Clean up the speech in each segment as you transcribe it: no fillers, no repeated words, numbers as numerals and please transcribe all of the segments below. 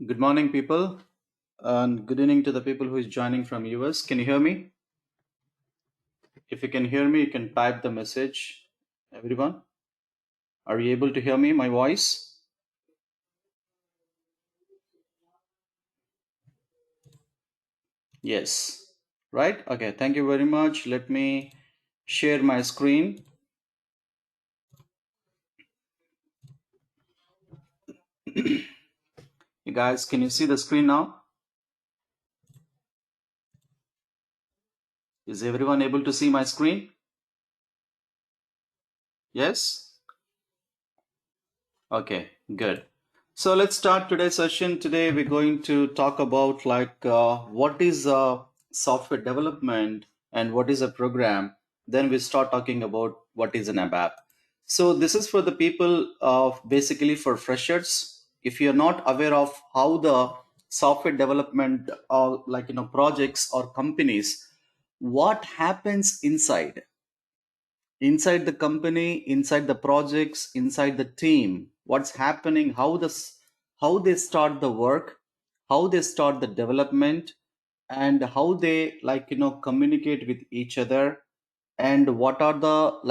Good morning, people, and good evening to the people who is joining from US. Can you hear me? If you can hear me, you can type the message. Everyone, are you able to hear me, my voice? Yes. Right? Okay, thank you very much. Let me share my screen. You guys, can you see the screen now? Is everyone able to see my screen? Yes? Okay, good. So let's start today's session. Today we're going to talk about what is software development and what is a program. Then we start talking about what is an Abap. So this is for the people of basically for freshers. If you're not aware of how the software development projects or companies, what happens inside the company, inside the projects, inside the team, what's happening, how they start the work, how they start the development, and how they communicate with each other, and what are the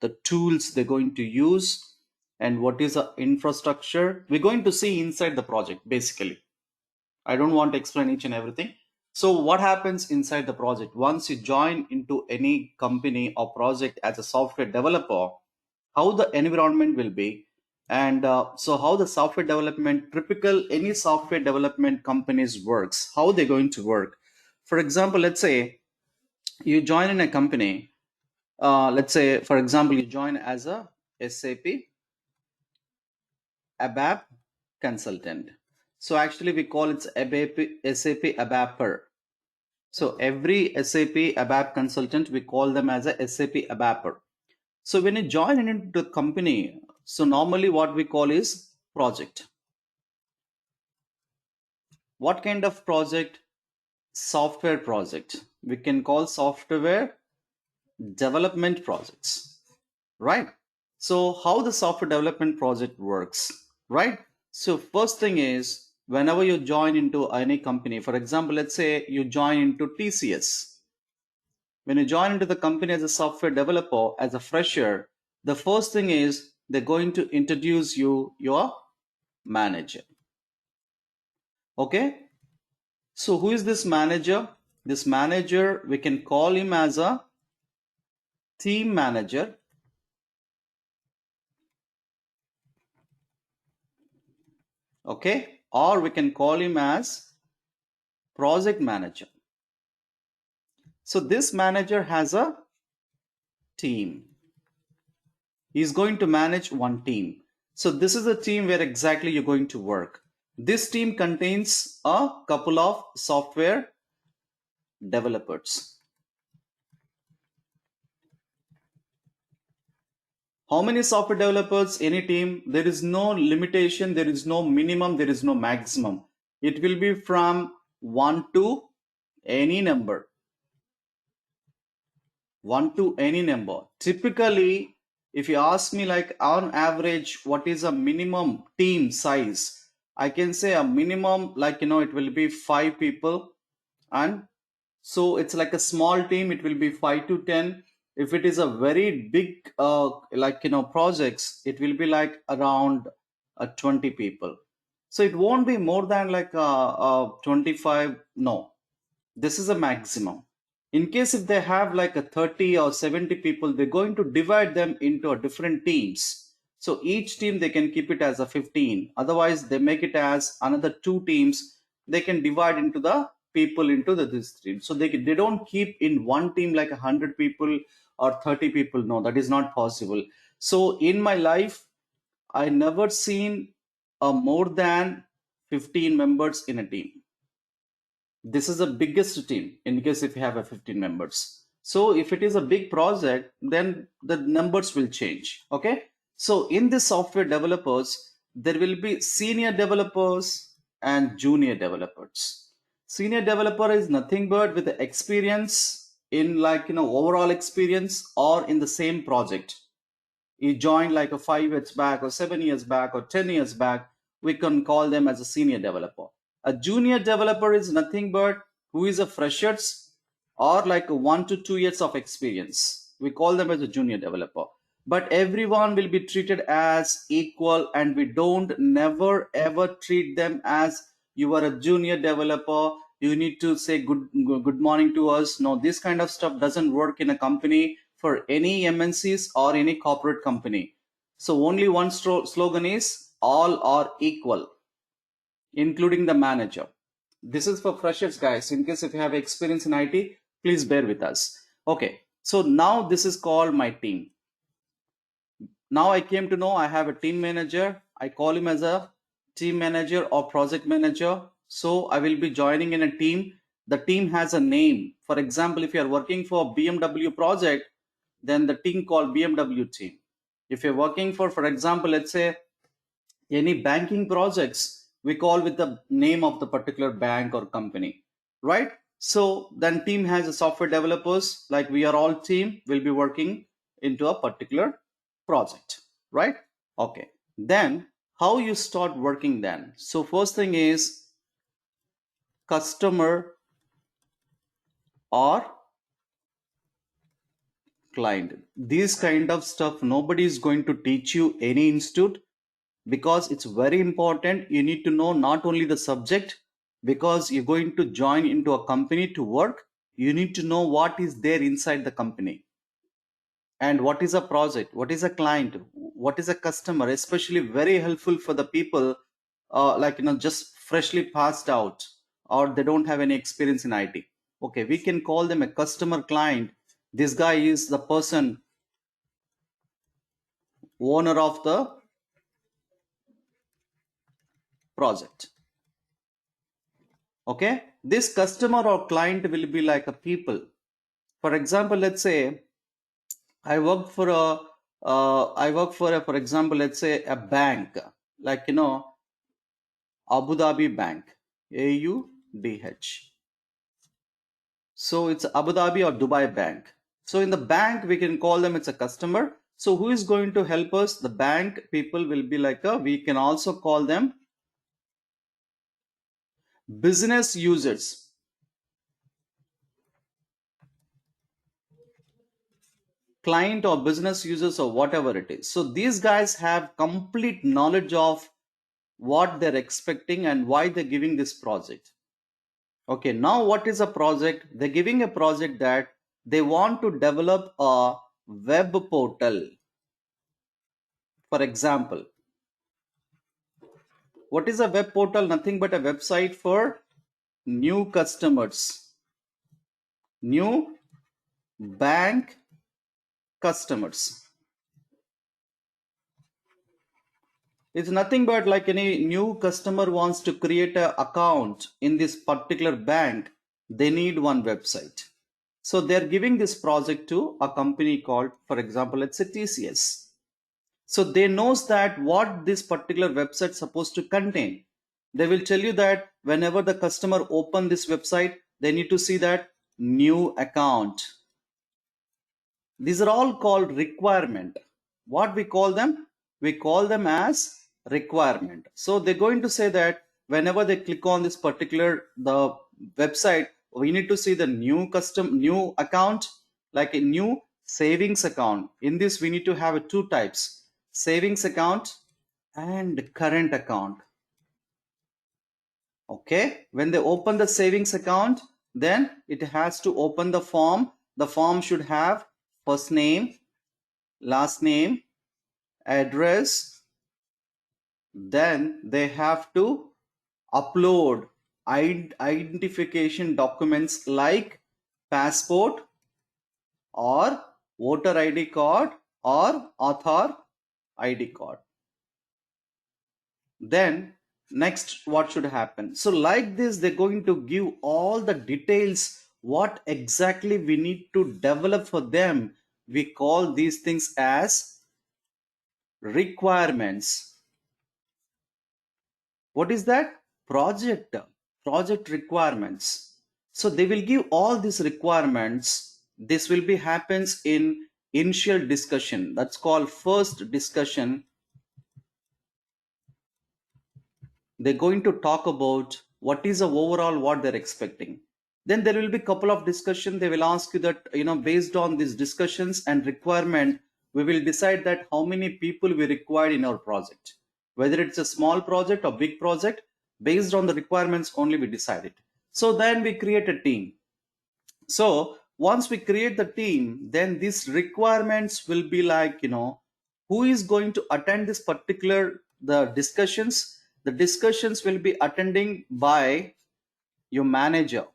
the tools they're going to use, and what is the infrastructure we're going to see inside the project basically. I don't want to explain each and everything. So, what happens inside the project? Once you join into any company or project as a software developer, how the environment will be, and so how the software development, typical any software development companies works, how they're going to work. For example, let's say you join in a company. Let's say, for example, you join as a SAP Abap consultant. So actually, we call it SAP Abapper. So every SAP Abap consultant, we call them as a SAP Abapper. So when you join into the company, so normally what we call is project. What kind of project? Software project. We can call software development projects, right? So how the software development project works, right? So first thing is whenever you join into any company, for example, let's say you join into TCS. When you join into the company as a software developer, as a fresher, the first thing is they're going to introduce you your manager. Okay? So who is this manager? This manager, we can call him as a team manager. Okay? Or we can call him as project manager. So this manager has a team. He's going to manage one team. So this is a team where exactly you're going to work. This team contains a couple of software developers. How many software developers? Any team? There is no limitation, there is no minimum, there is no maximum. It will be from 1 to any number. 1 to any number. Typically, if you ask me like on average, what is a minimum team size? I can say a minimum it will be 5 people, and so it's like a small team, it will be 5 to 10. If it is a very big projects, it will be like around 20 people. So it won't be more than 25. No, this is a maximum. In case if they have like a 30 or 70 people, they're going to divide them into a different teams. So each team they can keep it as a 15. Otherwise, they make it as another two teams. They can divide into the people into this team. So they don't keep in one team like 100 people or 30 people. No, that is not possible. So in my life, I never seen a more than 15 members in a team. This is the biggest team in case if you have a 15 members. So if it is a big project, then the numbers will change. Okay. So in the software developers, there will be senior developers and junior developers. Senior developer is nothing but with the experience in overall experience or in the same project. You joined like a 5 years back or 7 years back or 10 years back, we can call them as a senior developer. A junior developer is nothing but who is a freshers or like 1 to 2 years of experience. We call them as a junior developer. But everyone will be treated as equal, and we don't never ever treat them as you are a junior developer, you need to say good morning to us. No, this kind of stuff doesn't work in a company for any MNCs or any corporate company. So only one slogan is all are equal, including the manager. This is for freshers, guys. In case if you have experience in IT, please bear with us. Okay, so now this is called my team. Now I came to know I have a team manager. I call him as a team manager or project manager. So I will be joining in a team. The team has a name. For example, if you are working for BMW project, then the team called BMW team. If you're working for example, let's say any banking projects, we call with the name of the particular bank or company, right? So then team has a software developers, like we are all team will be working into a particular project, right? Okay, then how you start working then? So first thing is customer or client. This kind of stuff nobody is going to teach you any institute, because it's very important. You need to know not only the subject, because you're going to join into a company to work, you need to know what is there inside the company, and what is a project, what is a client, what is a customer. Especially very helpful for the people like just freshly passed out, or they don't have any experience in IT. Okay, we can call them a customer client. This guy is the person, owner of the project. Okay, this customer or client will be like a people. For example, let's say I work for a for example, let's say a bank, like Abu Dhabi Bank, AUDH. So it's Abu Dhabi or Dubai Bank. So in the bank we can call them, it's a customer. So who is going to help us? The bank people will be like we can also call them business users, client or business users, or whatever it is. So these guys have complete knowledge of what they're expecting and why they're giving this project. Okay, now what is a project? They're giving a project that they want to develop a web portal. For example, what is a web portal? Nothing but a website for new customers, new bank customers. It's nothing but like any new customer wants to create an account in this particular bank, they need one website. So they're giving this project to a company called, for example, let's say TCS. So they knows that what this particular website is supposed to contain. They will tell you that whenever the customer open this website, they need to see that new account. These are all called requirement. What we call them? We call them as requirement. So they're going to say that whenever they click on this particular the website, we need to see the new account, like a new savings account. In this, we need to have two types: savings account and current account. Okay, when they open the savings account, then it has to open the form. The form should have first name, last name, address. Then they have to upload identification documents like passport or voter ID card or Aadhaar ID card. Then next, what should happen? So like this, they're going to give all the details, what exactly we need to develop for them. We call these things as requirements. What is that? Project requirements. So they will give all these requirements. This will be happens in initial discussion. That's called first discussion. they're going to talk about what is the overall what they're expecting. Then there will be a couple of discussion. They will ask you that, based on these discussions and requirement, we will decide that how many people we require in our project, whether it's a small project or big project. Based on the requirements only we decide it. So then we create a team. So once we create the team, then these requirements will be like, who is going to attend this particular the discussions. The discussions will be attending by your manager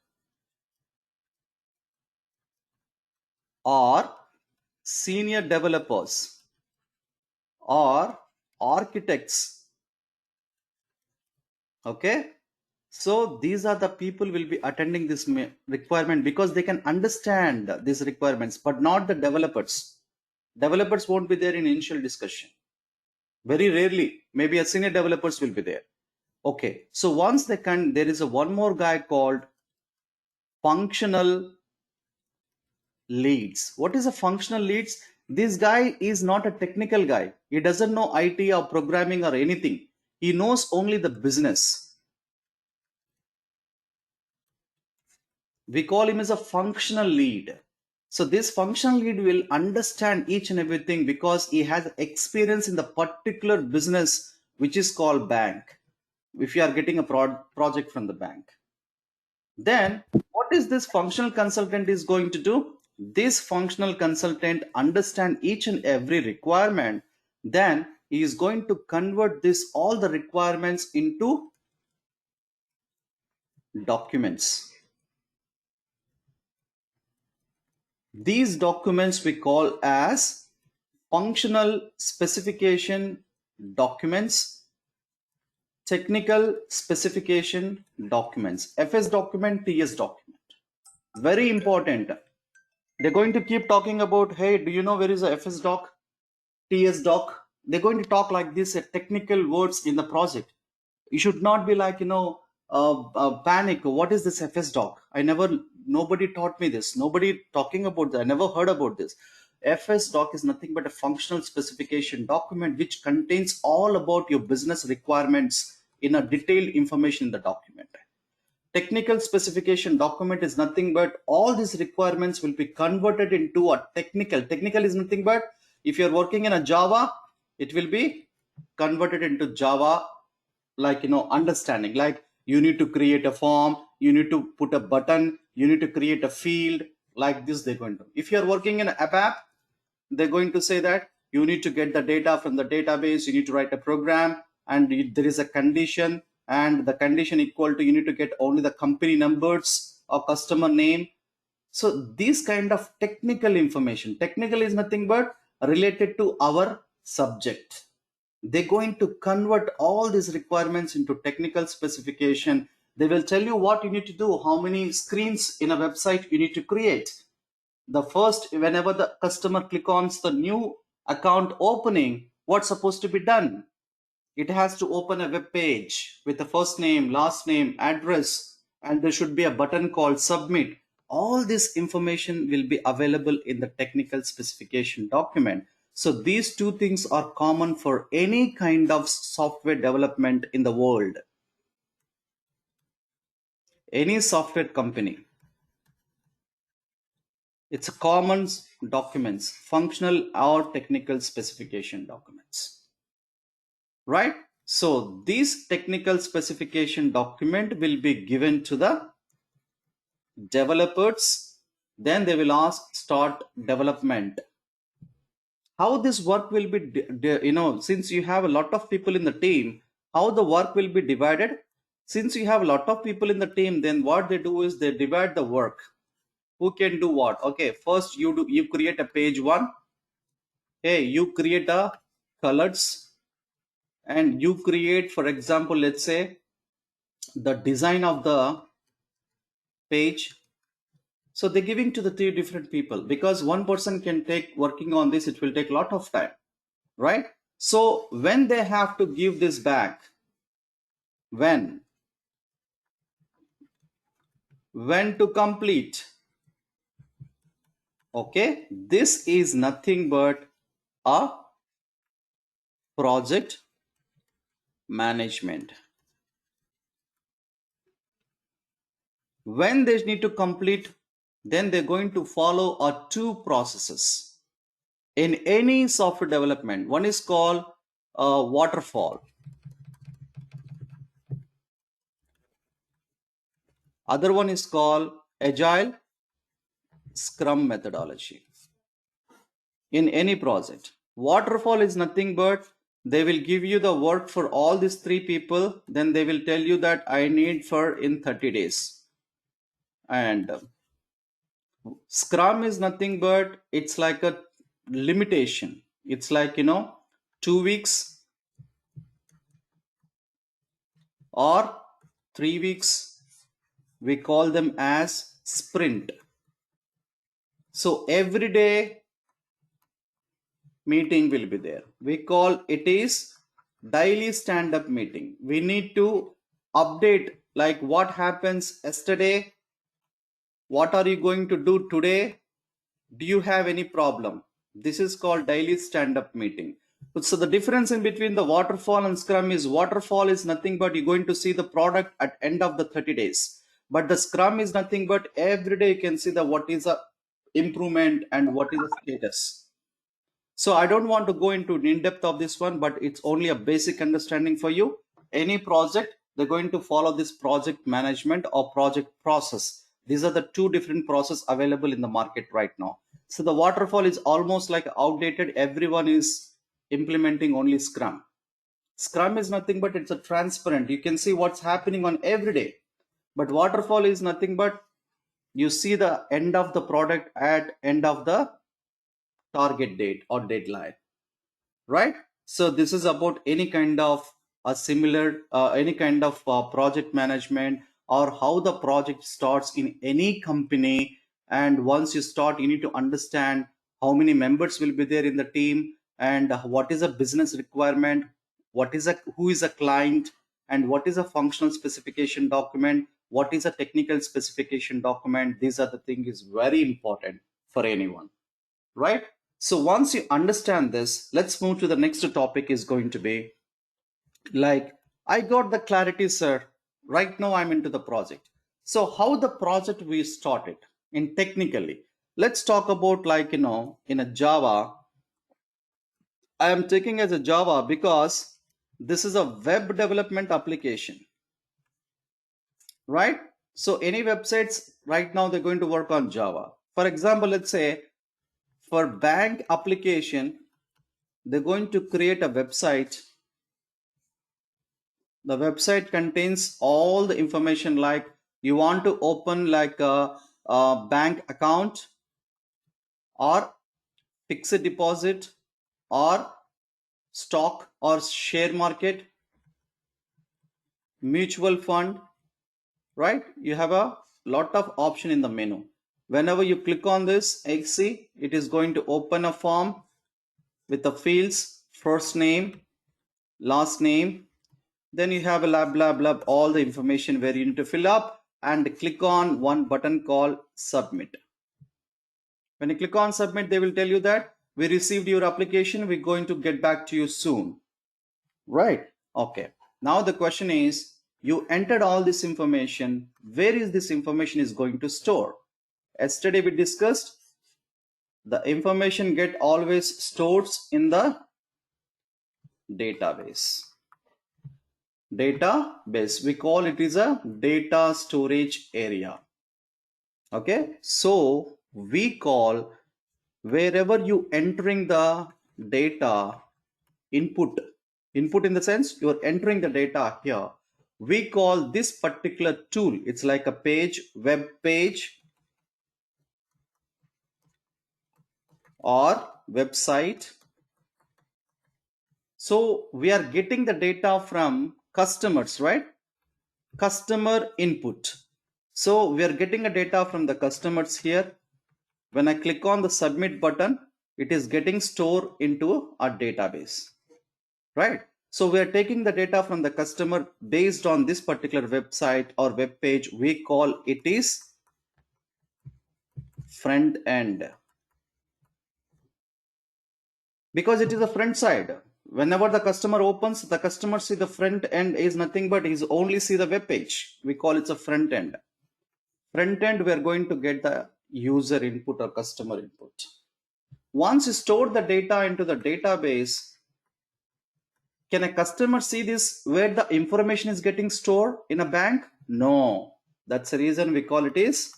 or senior developers or architects. Okay, so these are the people will be attending this requirement because they can understand these requirements, but not the developers. Developers won't be there in initial discussion. Very rarely, maybe a senior developers will be there. Okay, so once they can, there is a one more guy called functional leads. What is a functional leads? This guy is not a technical guy. He doesn't know IT or programming or anything. He knows only the business. We call him as a functional lead. So this functional lead will understand each and everything because he has experience in the particular business which is called bank. If you are getting a project from the bank, then what is this functional consultant is going to do? This functional consultant understand each and every requirement. Then he is going to convert this all the requirements into documents. These documents we call as functional specification documents, technical specification documents, FS document, TS document. Very important. They're going to keep talking about, hey, do you know where is a FS doc, TS doc? They're going to talk like this, technical words in the project. You should not be like, panic. What is this FS doc? Nobody taught me this. Nobody talking about that. I never heard about this. FS doc is nothing but a functional specification document which contains all about your business requirements in a detailed information in the document. Technical specification document is nothing but all these requirements will be converted into a technical is nothing but if you're working in a Java, it will be converted into Java, like, understanding, like you need to create a form, you need to put a button, you need to create a field, like this they're going to. If you're working in Abap, they're going to say that you need to get the data from the database, you need to write a program, and there is a condition, and the condition equal to you need to get only the company numbers or customer name. So these kind of technical information, technical is nothing but related to our subject. They're going to convert all these requirements into technical specification. They will tell you what you need to do, how many screens in a website you need to create. The first, whenever the customer click on the new account opening, what's supposed to be done? It has to open a web page with the first name, last name, address, and there should be a button called submit. All this information will be available in the technical specification document. So these two things are common for any kind of software development in the world. Any software company, it's a common documents, functional or technical specification documents, right? So this technical specification document will be given to the developers. Then they will ask start development. How this work will be, since you have a lot of people in the team, how the work will be divided? Since you have a lot of people in the team, then what they do is they divide the work. Who can do what? Okay, first you create a page one. Hey, you create a colors, and you create, for example, let's say the design of the page. So they're giving to the three different people because one person can take working on this, it will take a lot of time, right? So when they have to give this back, when to complete, okay, this is nothing but a project management. When they need to complete, then they're going to follow two processes in any software development. One is called waterfall, other one is called agile, scrum methodology. In any project, waterfall is nothing but they will give you the work for all these three people, then they will tell you that I need for in 30 days. And scrum is nothing but it's like a limitation. It's like 2 weeks or 3 weeks. We call them as sprint. So every day meeting will be there. We call it is daily stand-up meeting. We need to update like what happens yesterday, what are you going to do today, do you have any problem. This is called daily stand-up meeting. So the difference in between the waterfall and scrum is waterfall is nothing but you're going to see the product at end of the 30 days, but the scrum is nothing but every day you can see the what is a improvement and what is the status. So I don't want to go into in-depth of this one, but it's only a basic understanding for you. Any project, they're going to follow this project management or project process. These are the two different processes available in the market right now. So the waterfall is almost like outdated. Everyone is implementing only Scrum. Scrum is nothing but it's a transparent. You can see what's happening on every day. But waterfall is nothing but you see the end of the product at end of the target date or deadline, right? So this is about any kind of a similar any kind of project management or how the project starts in any company. And once you start, you need to understand how many members will be there in the team, and what is a business requirement, what is a who is a client, and what is a functional specification document, what is a technical specification document. These are the things is very important for anyone, right? So once you understand this, let's move to the next topic is going to be like, I got the clarity, sir. Right now I'm into the project. So how the project we started in technically, let's talk about like, in a Java, I am taking as a Java because this is a web development application, right? So any websites right now, they're going to work on Java. For example, let's say for bank application, they're going to create a website. The website contains all the information like you want to open like a bank account or fixed deposit or stock or share market, mutual fund, right? You have a lot of option in the menu. Whenever you click on this, see, it is going to open a form with the fields, first name, last name. Then you have a blah, blah, blah, all the information where you need to fill up and click on one button called submit. When you click on submit, they will tell you that we received your application. We're going to get back to you soon. Right. Okay. Now the question is, you entered all this information. Where is this information is going to store? Yesterday we discussed the information get always stores in the database. Database, we call it is a data storage area. Okay, so we call wherever you entering the data input in the sense you're entering the data here, we call this particular tool, it's like a page, web page or website. So we are getting the data from customers, right? Customer input. So we are getting a data from the customers here. When I click on the submit button, it is getting stored into our database, right? So we are taking the data from the customer based on this particular website or web page. We call it is front end, because it is a front side. Whenever the customer opens, the customer see the front end is nothing but he's only see the web page. We call it a front end. Front end, we are going to get the user input or customer input. Once you store the data into the database, can a customer see this where the information is getting stored in a bank? No. That's the reason we call it is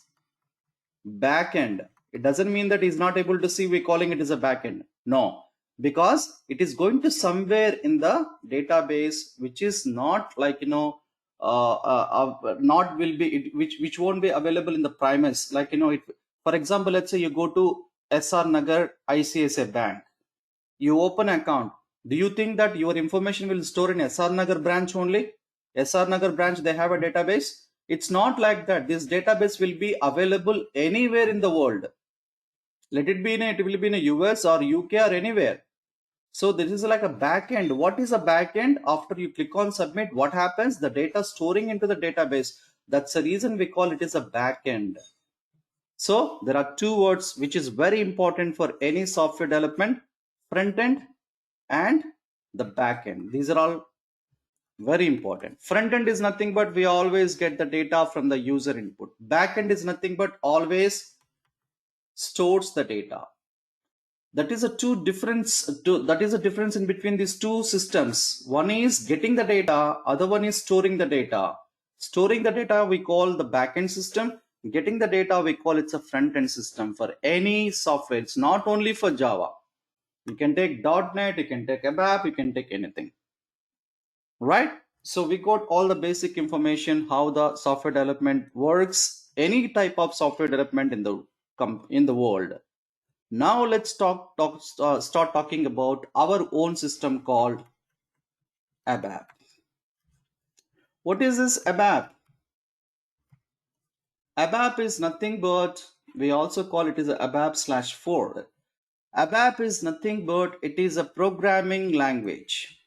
backend. It doesn't mean that he's not able to see, we're calling it as a backend. No, because it is going to somewhere in the database, which is not like, not will be, which won't be available in the premise. Like, for example, let's say you go to SR Nagar ICICI Bank, you open an account. Do you think that your information will store in SR Nagar branch only? SR Nagar branch, they have a database. It's not like that. This database will be available anywhere in the world. Let it be it will be in the US or UK or anywhere. So this is like a backend. What is a backend? After you click on submit, what happens? The data storing into the database. That's the reason we call it as a backend. So there are two words which is very important for any software development: front end and the back end. These are all very important. Front end is nothing but we always get the data from the user input. Back end is nothing but always stores the data. That is a that is a difference in between these two systems. One is getting the data, other one is storing the data. Storing the data we call the backend system. Getting the data we call it's a front end system for any software. It's not only for Java. You can take .NET, you can take Abap, you can take anything, right? So we got all the basic information how the software development works, any type of software development in the world. Now let's start talking about our own system called Abap. What is this Abap? Abap is nothing but, we also call it as a Abap/4. Abap is nothing but it is a programming language.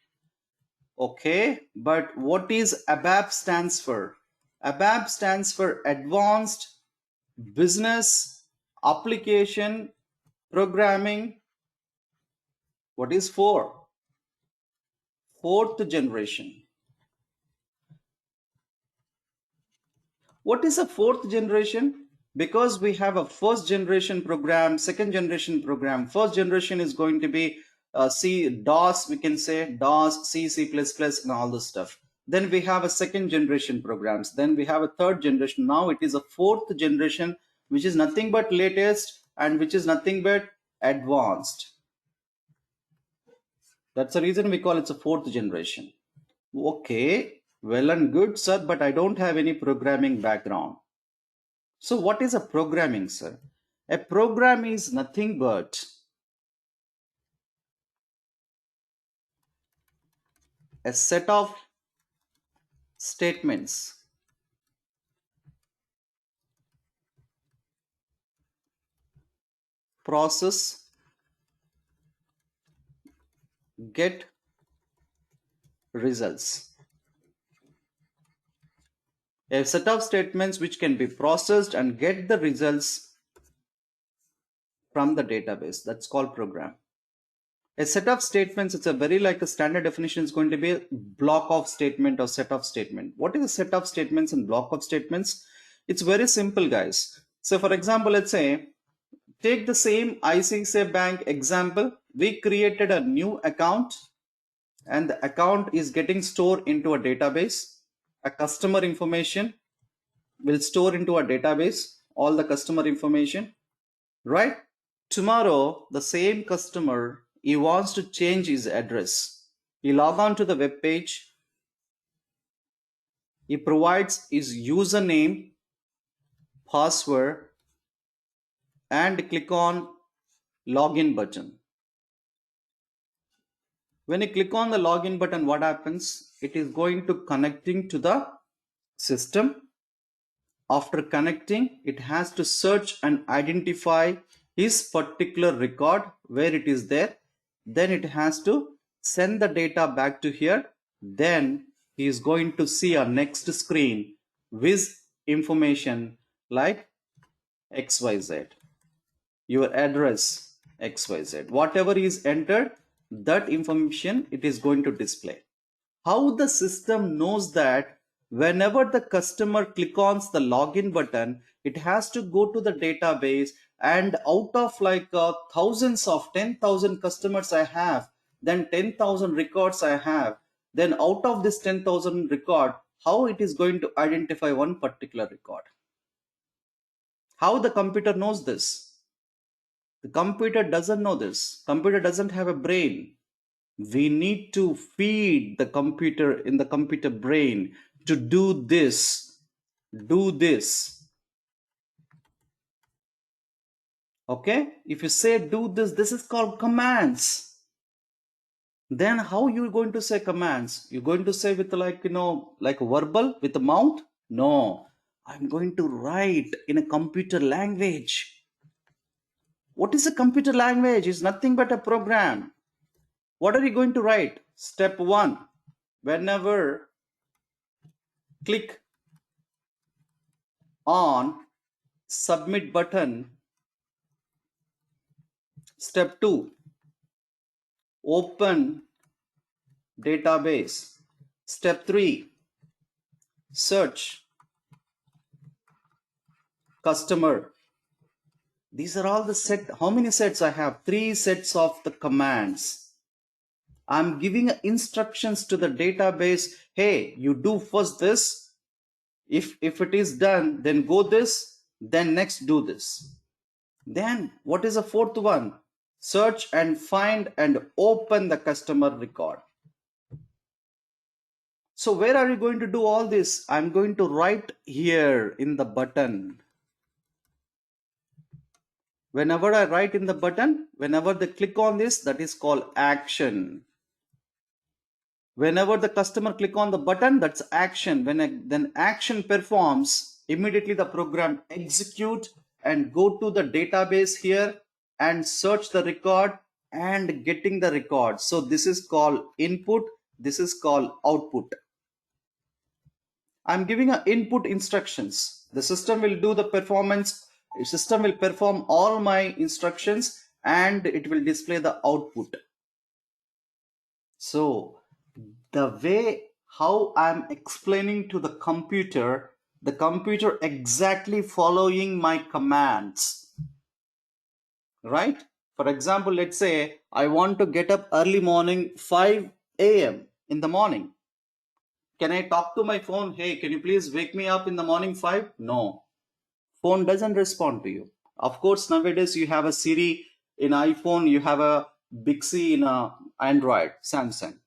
Okay, but what is Abap stands for? Abap stands for Advanced Business Application Programming. What is 4? Fourth generation. What is a fourth generation? Because we have a first generation program, second generation program. First generation is going to be C, DOS, we can say DOS, C, C++, and all this stuff. Then we have a second generation programs. Then we have a third generation. Now it is a fourth generation, which is nothing but latest and which is nothing but advanced. That's the reason we call it a fourth generation. Okay, well and good, sir, but I don't have any programming background. So what is a programming, sir? A program is nothing but a set of statements process, get results. A set of statements which can be processed and get the results from the database. That's called program. A set of statements, it's a very like a standard definition is going to be a block of statement or set of statement. What is a set of statements and block of statements? It's very simple, guys. So for example, let's say, take the same ICICI Bank example. We created a new account and the account is getting stored into a database. A customer information will store into a database, all the customer information, right? Tomorrow, the same customer, he wants to change his address. He log on to the web page. He provides his username, password, and click on login button. When you click on the login button, what happens? It is going to connecting to the system. After connecting, it has to search and identify his particular record where it is there. Then it has to send the data back to here. Then he is going to see a next screen with information like XYZ, your address XYZ. Whatever is entered, that information it is going to display. How the system knows that whenever the customer click on the login button, it has to go to the database, and out of like thousands of 10,000 customers I have, then 10,000 records I have, then out of this 10,000 record, how it is going to identify one particular record? How the computer knows this? The computer doesn't know this. Computer doesn't have a brain. We need to feed the computer in the computer brain to do this, do this. Okay, if you say do this, this is called commands. Then how you going to say commands? You're going to say with like like verbal with the mouth? No, I'm going to write in a computer language. What is a computer language? It's nothing but a program. What are you going to write? Step 1, whenever click on submit button. Step 2, open database. Step 3, search customer. These are all the set. How many sets I have? 3 sets of the commands. I'm giving instructions to the database. Hey, you do first this. If it is done, then go this, then next do this. Then what is the 4th one? Search and find and open the customer record. So where are you going to do all this? I'm going to write here in the button. Whenever I write in the button, whenever they click on this, that is called action. Whenever the customer click on the button, that's action. Then action performs, immediately the program execute and go to the database here and search the record and getting the record. So this is called input. This is called output. I'm giving a input instructions. The system will do the performance. The system will perform all my instructions and it will display the output. So the way how I'm explaining to the computer exactly following my commands, right? For example, let's say I want to get up early morning, 5 a.m. in the morning. Can I talk to my phone? Hey, can you please wake me up in the morning 5? No. Phone doesn't respond to you. Of course, nowadays you have a Siri in iPhone, you have a Bixby in a Android, Samsung.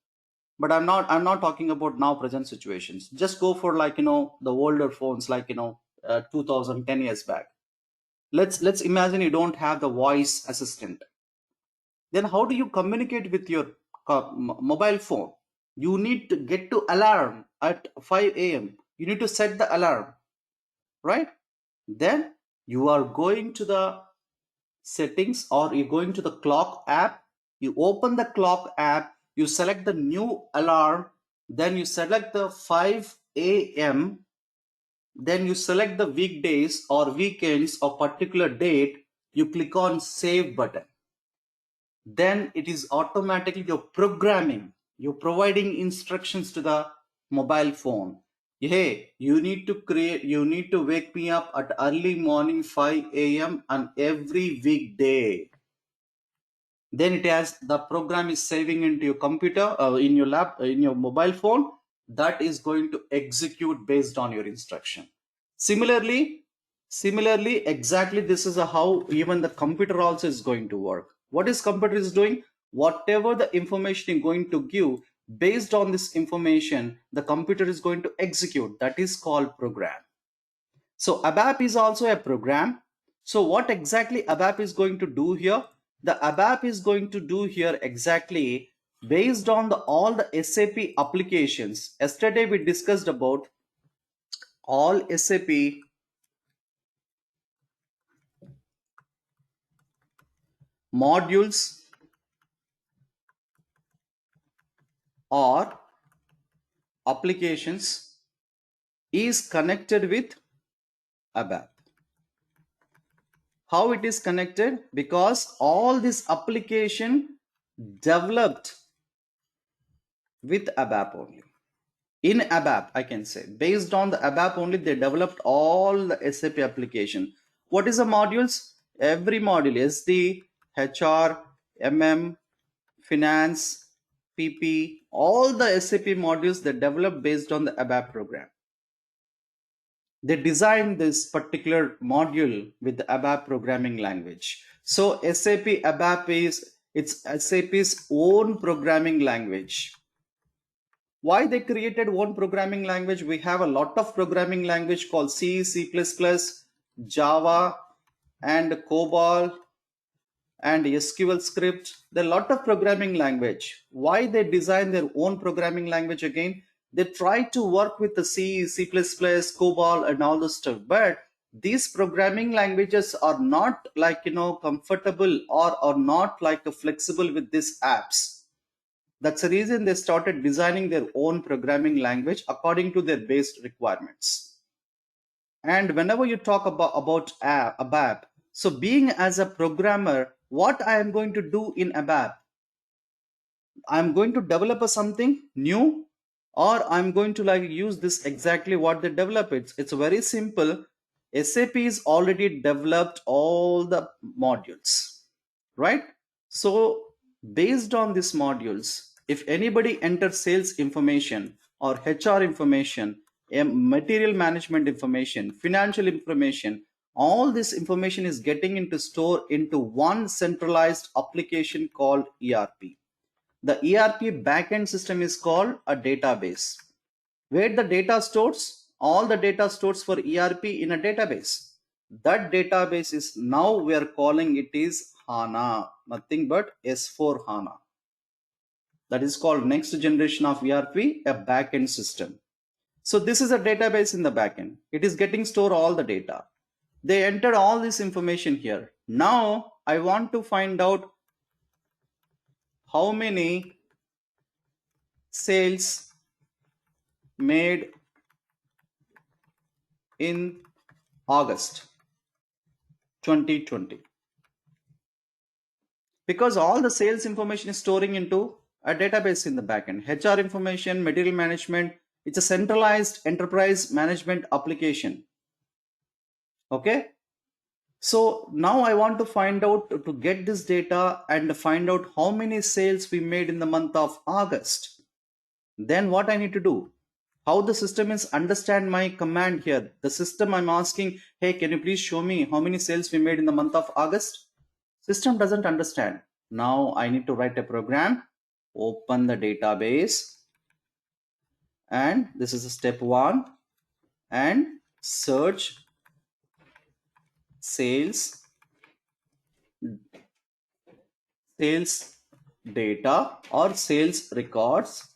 But I'm not talking about now present situations. Just go for like the older phones, like 2010 years back. Let's imagine you don't have the voice assistant. Then how do you communicate with your mobile phone? You need to get to alarm at 5 a.m. You need to set the alarm, right? Then you are going to the settings, or you're going to the clock app. You open the clock app, you select the new alarm, then you select the 5 a.m., then you select the weekdays or weekends or particular date, you click on save button. Then it is automatically you're programming, you're providing instructions to the mobile phone. Hey, you need to wake me up at early morning 5 a.m. on every weekday. Then it has the program is saving into your computer, in your in your mobile phone, that is going to execute based on your instruction. Similarly, exactly this is how even the computer also is going to work. What is computer is doing? Whatever the information you're going to give, based on this information, the computer is going to execute. That is called program. So Abap is also a program. So what exactly Abap is going to do here? The Abap is going to do here exactly based on all the SAP applications. Yesterday we discussed about all SAP modules or applications is connected with Abap. How it is connected? Because all this application developed with Abap only. in Abap, I can say. Based on the Abap only, they developed all the SAP application. What is the modules? Every module, SD, HR, MM, Finance, PP, all the SAP modules they developed based on the Abap program. They designed this particular module with the Abap programming language. So SAP Abap it's SAP's own programming language. Why they created one programming language? We have a lot of programming language called C, C++, Java, and COBOL, and SQL script. There are a lot of programming language. Why they design their own programming language again? They try to work with the C, C++, COBOL, and all this stuff. But these programming languages are not like, comfortable or are not like flexible with these apps. That's the reason they started designing their own programming language according to their base requirements. And whenever you talk about Abap, so being as a programmer, what I am going to do in Abap, I'm going to develop something new, or I'm going to like use this exactly what they develop. It's very simple. SAP is already developed all the modules, right? So based on these modules, if anybody enters sales information or HR information, material management information, financial information, all this information is getting into store into one centralized application called ERP. The ERP backend system is called a database. Where the data stores, all the data stores for ERP in a database. That database is now we are calling it is HANA, nothing but S4 HANA. That is called next generation of ERP, a backend system. So this is a database in the backend. It is getting store all the data. They entered all this information here. Now I want to find out how many sales made in August 2020. Because all the sales information is storing into a database in the backend. HR information, material management, it's a centralized enterprise management application. Okay. So now I want to find out to get this data and find out how many sales we made in the month of August. Then what I need to do? How the system is understand my command here. The system I'm asking, hey, can you please show me how many sales we made in the month of August? System doesn't understand. Now I need to write a program, open the database, and this is step 1, and search sales data or sales records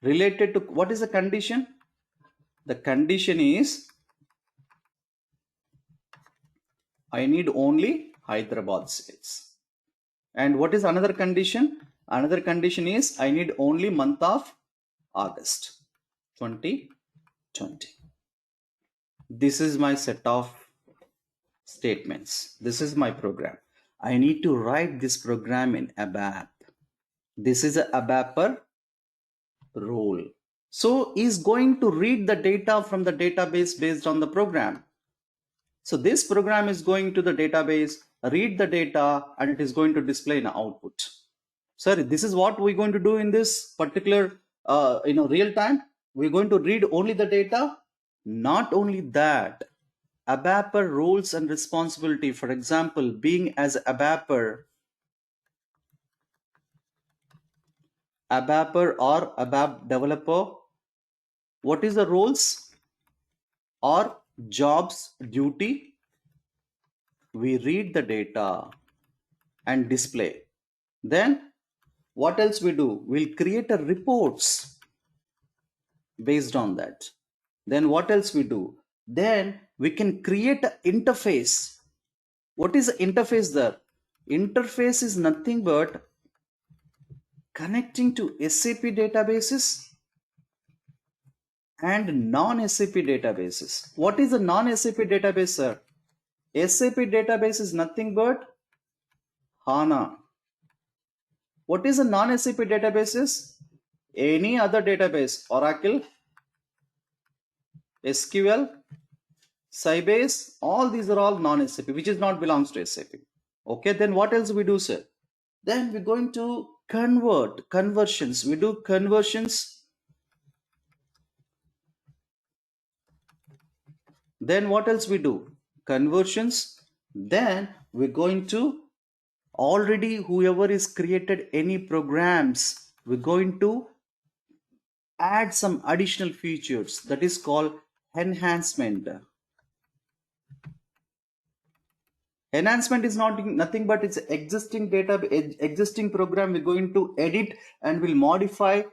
related to what is the condition? The condition is I need only Hyderabad sales. And what is another condition? Another condition is I need only month of August 2020. This is my set of statements. This is my program. I need to write this program in Abap. This is a Abapper role. So is going to read the data from the database based on the program. So this program is going to the database, read the data, and it is going to display an output. Sorry, this is what we're going to do in this particular real time. We're going to read only the data. Not only that, Abapper roles and responsibility. For example, being as Abapper or Abap developer, what is the roles or jobs duty? We read the data and display. Then what else we do? We'll create a reports based on that. Then what else we do? Then we can create an interface. What is the interface there? Interface is nothing but connecting to SAP databases and non-SAP databases. What is a non-SAP database, sir? SAP database is nothing but HANA. What is a non-SAP databases? Any other database, Oracle, SQL, Sybase, all these are all non-SAP, which is not belongs to SAP. Okay, then what else we do, sir? Then we're going to conversions. We do conversions. Then what else we do? Conversions. Then we're going to already whoever is created any programs, we're going to add some additional features that is called enhancement. Enhancement is not nothing but it's existing data, existing program we're going to edit and will modify,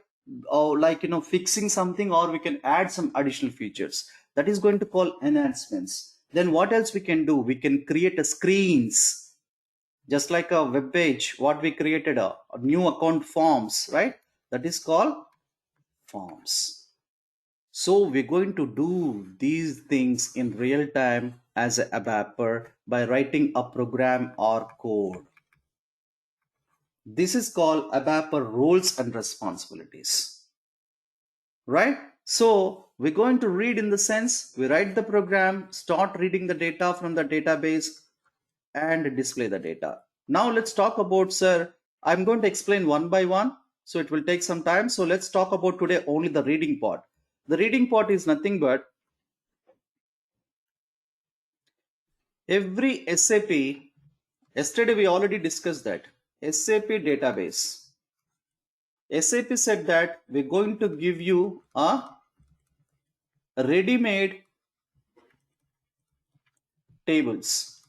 or fixing something, or we can add some additional features. That is going to call enhancements. Then what else we can do? We can create a screens, just like a web page. What we created a new account forms, right? That is called forms. So we're going to do these things in real time as a Abapper by writing a program or code. This is called Abapper roles and responsibilities, right? So we're going to read in the sense, we write the program, start reading the data from the database and display the data. Now let's talk about, sir, I'm going to explain one by one, so it will take some time. So let's talk about today only the reading part. The reading part is nothing but every SAP, yesterday we already discussed that, SAP database. SAP said that we're going to give you a ready-made tables,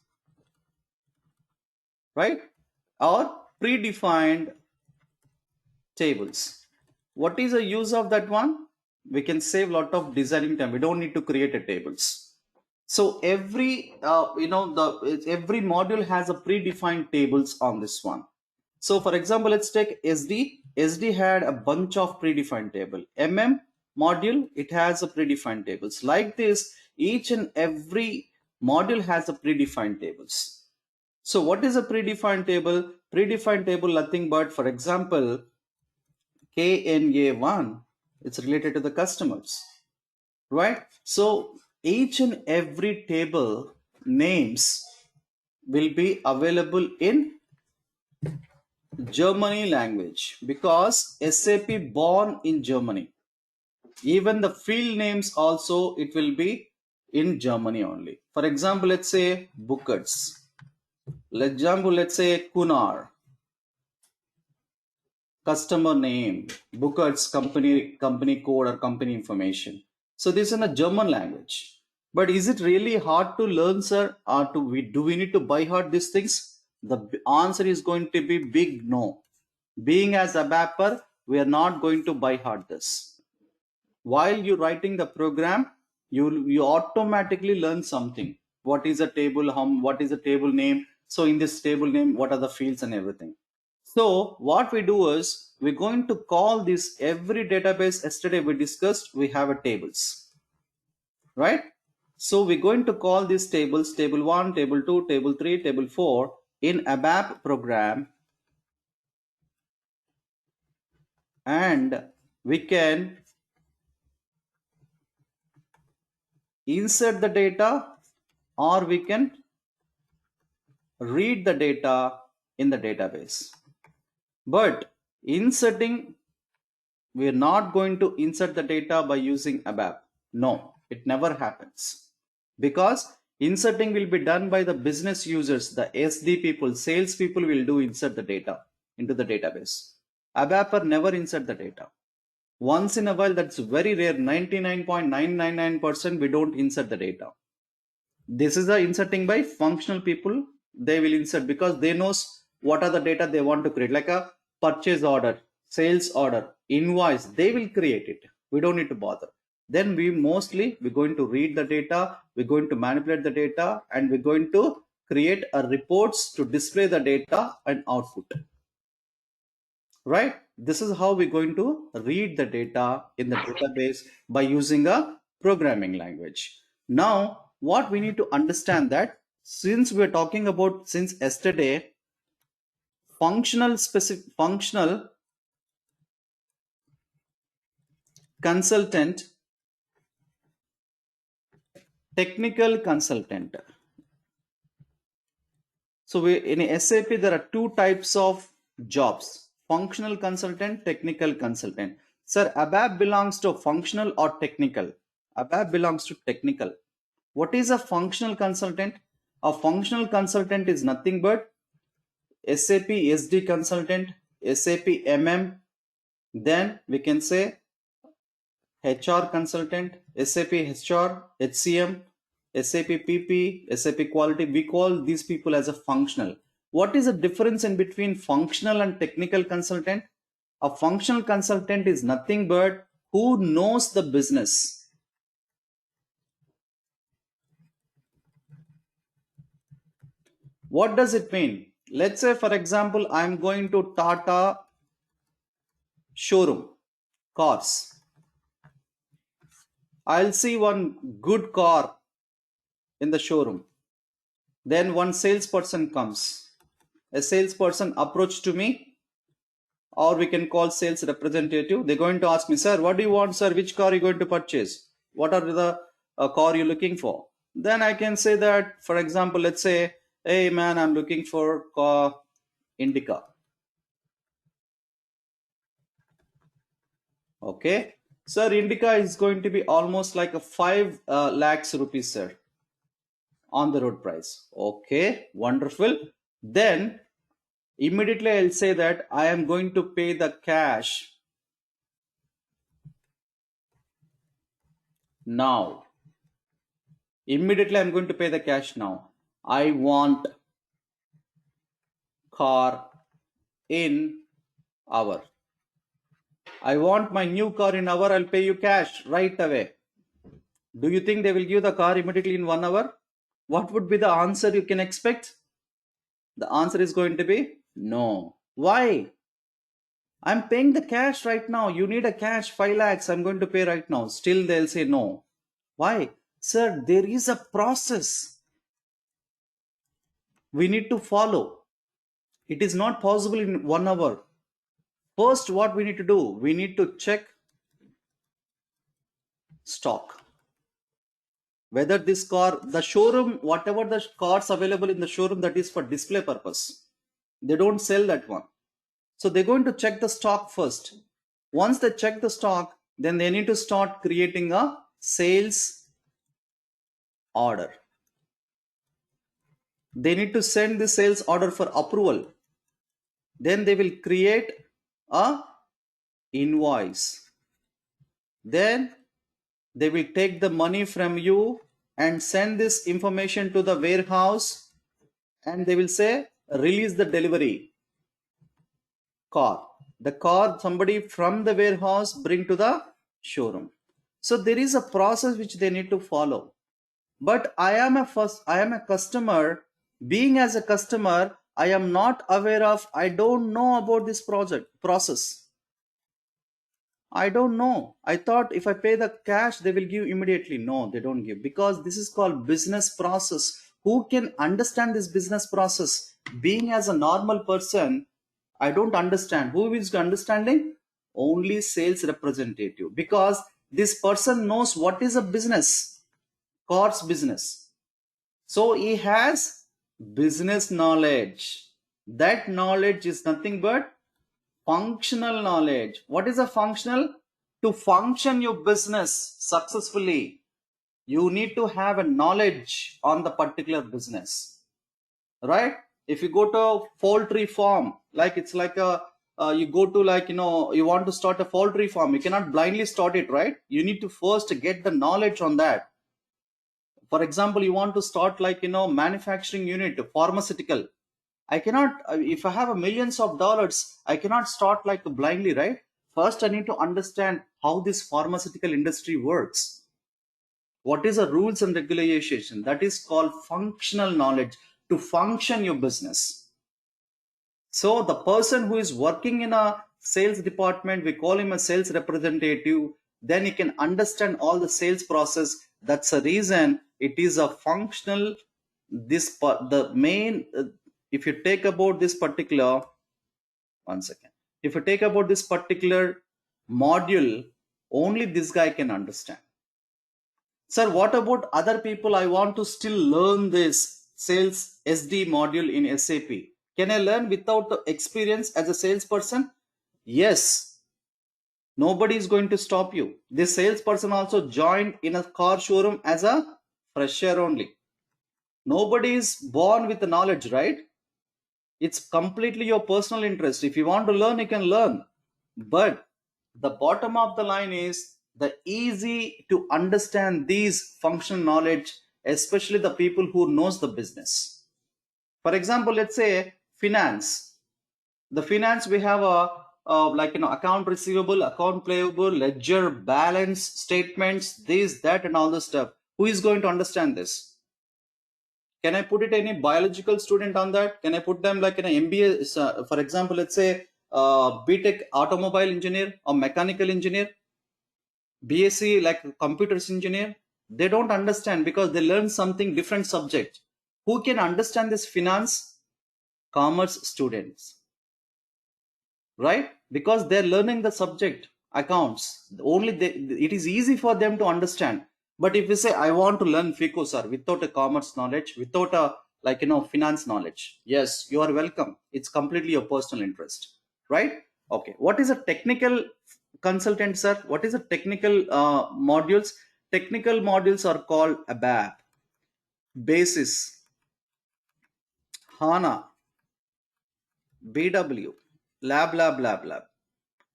right? Or predefined tables. What is the use of that one? We can save a lot of designing time. We don't need to create a tables. So every every module has a predefined tables on this one. So for example, let's take SD. SD had a bunch of predefined table. Module, it has a predefined tables. Like this, each and every module has a predefined tables. So what is a predefined table? Predefined table, nothing but, for example, KNA1, it's related to the customers, right? So each and every table names will be available in Germany language because SAP born in Germany. Even the field names also, it will be in Germany only. For example, let's say Bookerts. Let's say Kunar. Customer name, Bookerts company code or company information. So this is in a German language. But is it really hard to learn, sir? Or do we need to buy heart these things? The answer is going to be big no. Being as a Abapper, we are not going to buy heart this. While you're writing the program, you automatically learn something. What is a table? What is a table name? So in this table name, what are the fields and everything? So what we do is we're going to call this every database. Yesterday we discussed we have a tables, right? So we're going to call these tables, table 1, table 2, table 3, table 4 in Abap program, and we can insert the data or we can read the data in the database. But inserting, we are not going to insert the data by using Abap. No, it never happens. Because inserting will be done by the business users, the SD people, sales people will do insert the data into the database. Abapper never insert the data. Once in a while, that's very rare, 99.999% we don't insert the data. This is the inserting by functional people. They will insert because they knows what are the data they want to create, like a purchase order, sales order, invoice. They will create it. We don't need to bother. Then we're going to read the data, we're going to manipulate the data, and we're going to create a reports to display the data and output. Right? This is how we're going to read the data in the database by using a programming language. Now, what we need to understand that since we're talking about since yesterday, functional consultant, technical consultant. So in SAP, there are two types of jobs: functional consultant, technical consultant. Sir, Abap belongs to functional or technical? Abap belongs to technical. What is a functional consultant? A functional consultant is nothing but SAP SD consultant, SAP MM, then we can say HR consultant, SAP HR, HCM, SAP PP, SAP quality. We call these people as a functional. What is the difference in between functional and technical consultant? A functional consultant is nothing but who knows the business. What does it mean? Let's say, for example, I'm going to Tata showroom, cars. I'll see one good car in the showroom. Then one salesperson comes. A salesperson approached to me, or we can call sales representative. They're going to ask me, sir, what do you want, sir? Which car are you going to purchase? What are the car you're looking for? Then I can say that, for example, let's say, hey man, I'm looking for car Indica. Okay. Sir, Indica is going to be almost like a 5 lakhs rupees, sir, on the road price. Okay, wonderful. Then immediately I'll say that I am going to pay the cash now. Immediately I'm going to pay the cash now. I want car in hour. I want my new car in hour. I'll pay you cash right away. Do you think they will give the car immediately in 1 hour? What would be the answer you can expect? The answer is going to be no. Why? I'm paying the cash right now. You need a cash 5 lakhs. I'm going to pay right now. Still they'll say no. Why? Sir, there is a process we need to follow. It is not possible in 1 hour. First, what we need to do, we need to check stock. Whether this car, the showroom, whatever the cars available in the showroom, that is for display purpose. They don't sell that one. So they're going to check the stock first. Once they check the stock, then they need to start creating a sales order. They need to send the sales order for approval. Then they will create a invoice. Then they will take the money from you and send this information to the warehouse, and they will say release the delivery car. The car somebody from the warehouse bring to the showroom. So there is a process which they need to follow. But I am a customer. Being as a customer, I am not aware of, I don't know about this process. I don't know. I thought if I pay the cash, they will give immediately. No, they don't give, because this is called business process. Who can understand this business process? Being as a normal person, I don't understand. Who is understanding? Only sales representative, because this person knows what is a business, car's business. So he has business knowledge. That knowledge is nothing but functional knowledge. What is a functional? To function your business successfully, you need to have a knowledge on the particular business, right? If you go to poultry farm, like it's like a you go to, like, you want to start a poultry farm, you cannot blindly start it, right? You need to first get the knowledge on that. For example, you want to start, like, manufacturing unit, pharmaceutical. I cannot, if I have a millions of dollars, I cannot start like blindly, right? First I need to understand how this pharmaceutical industry works. What is the rules and regulation? That is called functional knowledge, to function your business. So the person who is working in a sales department, we call him a sales representative. Then he can understand all the sales process. That's the reason it is a functional. The main, if you take about this particular, one second, if you take about this particular module, Only this guy can understand. Sir, what about other people? I want to still learn this sales SD module in SAP. Can I learn without the experience as a salesperson? Yes. Nobody is going to stop you. This salesperson also joined in a car showroom as a fresher only. Nobody is born with the knowledge, right? It's completely your personal interest. If you want to learn, you can learn. But the bottom of the line is the easy to understand these functional knowledge, especially the people who knows the business. For example, let's say finance. The finance, we have account receivable, account payable, ledger, balance, statements, this, that, and all the stuff. Who is going to understand this? Can I put it any biological student on that? Can I put them like in an MBA, for example, let's say BTech automobile engineer or mechanical engineer, BSc like computers engineer? They don't understand because they learn something different subject. Who can understand this finance? Commerce students, right? Because they're learning the subject accounts. Only it is easy for them to understand. But if you say, I want to learn FICO, sir, without a commerce knowledge, without a finance knowledge, yes, you are welcome. It's completely your personal interest, right? Okay. What is a technical consultant, sir? What is a technical modules? Technical modules are called Abap, Basis, HANA, BW, lab, lab, lab, lab.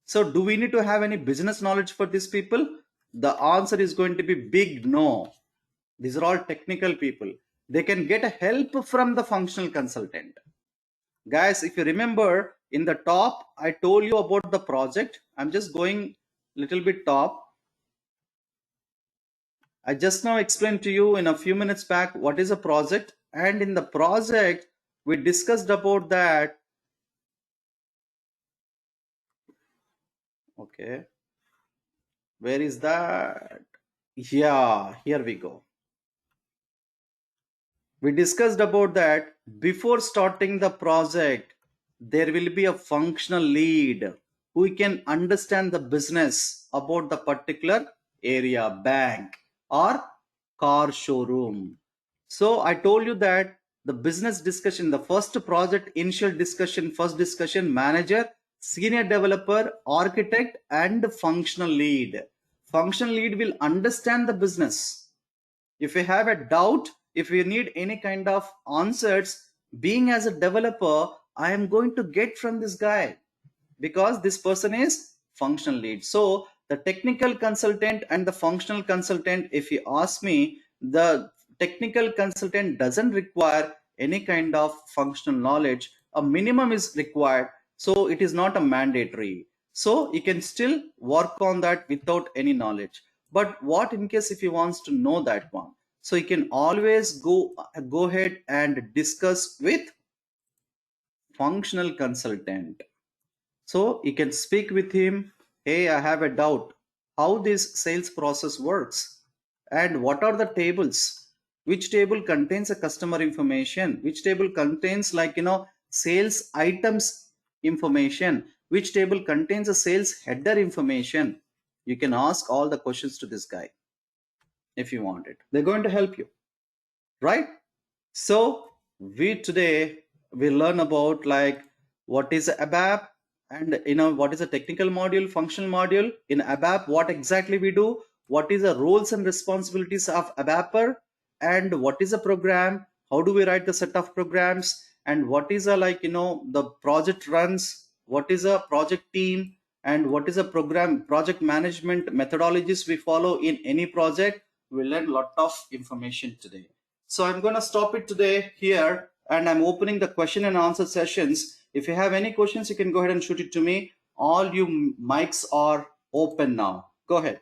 So do we need to have any business knowledge for these people? The answer is going to be big no. These are all technical people. They can get a help from the functional consultant. Guys, if you remember in the top, I told you about the project. I'm just going little bit top. I just now explained to you in a few minutes back what is a project. And in the project, we discussed about that. Okay. Where is that? Yeah, here we go. We discussed about that before starting the project. There will be a functional lead who can understand the business about the particular area, bank or car showroom. So I told you that the business discussion, the first project initial discussion, first discussion, manager, senior developer, architect, and functional lead. Functional lead will understand the business. If you have a doubt, if you need any kind of answers, being as a developer, I am going to get from this guy because this person is functional lead. So the technical consultant and the functional consultant, if you ask me, the technical consultant doesn't require any kind of functional knowledge. A minimum is required, so it is not a mandatory. So you can still work on that without any knowledge. But what in case if he wants to know that one, so you can always go ahead and discuss with functional consultant. So you can speak with him. Hey, I have a doubt how this sales process works and what are the tables, which table contains a customer information, which table contains sales items information, which table contains a sales header information. You can ask all the questions to this guy if you want it. They're going to help you, right? So we today we learn about like what is Abap, and what is a technical module, functional module in Abap, what exactly we do, what is the roles and responsibilities of Abapper, and what is a program, how do we write the set of programs, and what is a the project runs, what is a project team, and what is a project management methodologies we follow in any project. We learn a lot of information today. So I'm going to stop it today here, and I'm opening the question and answer sessions. If you have any questions, you can go ahead and shoot it to me. All you mics are open now. Go ahead.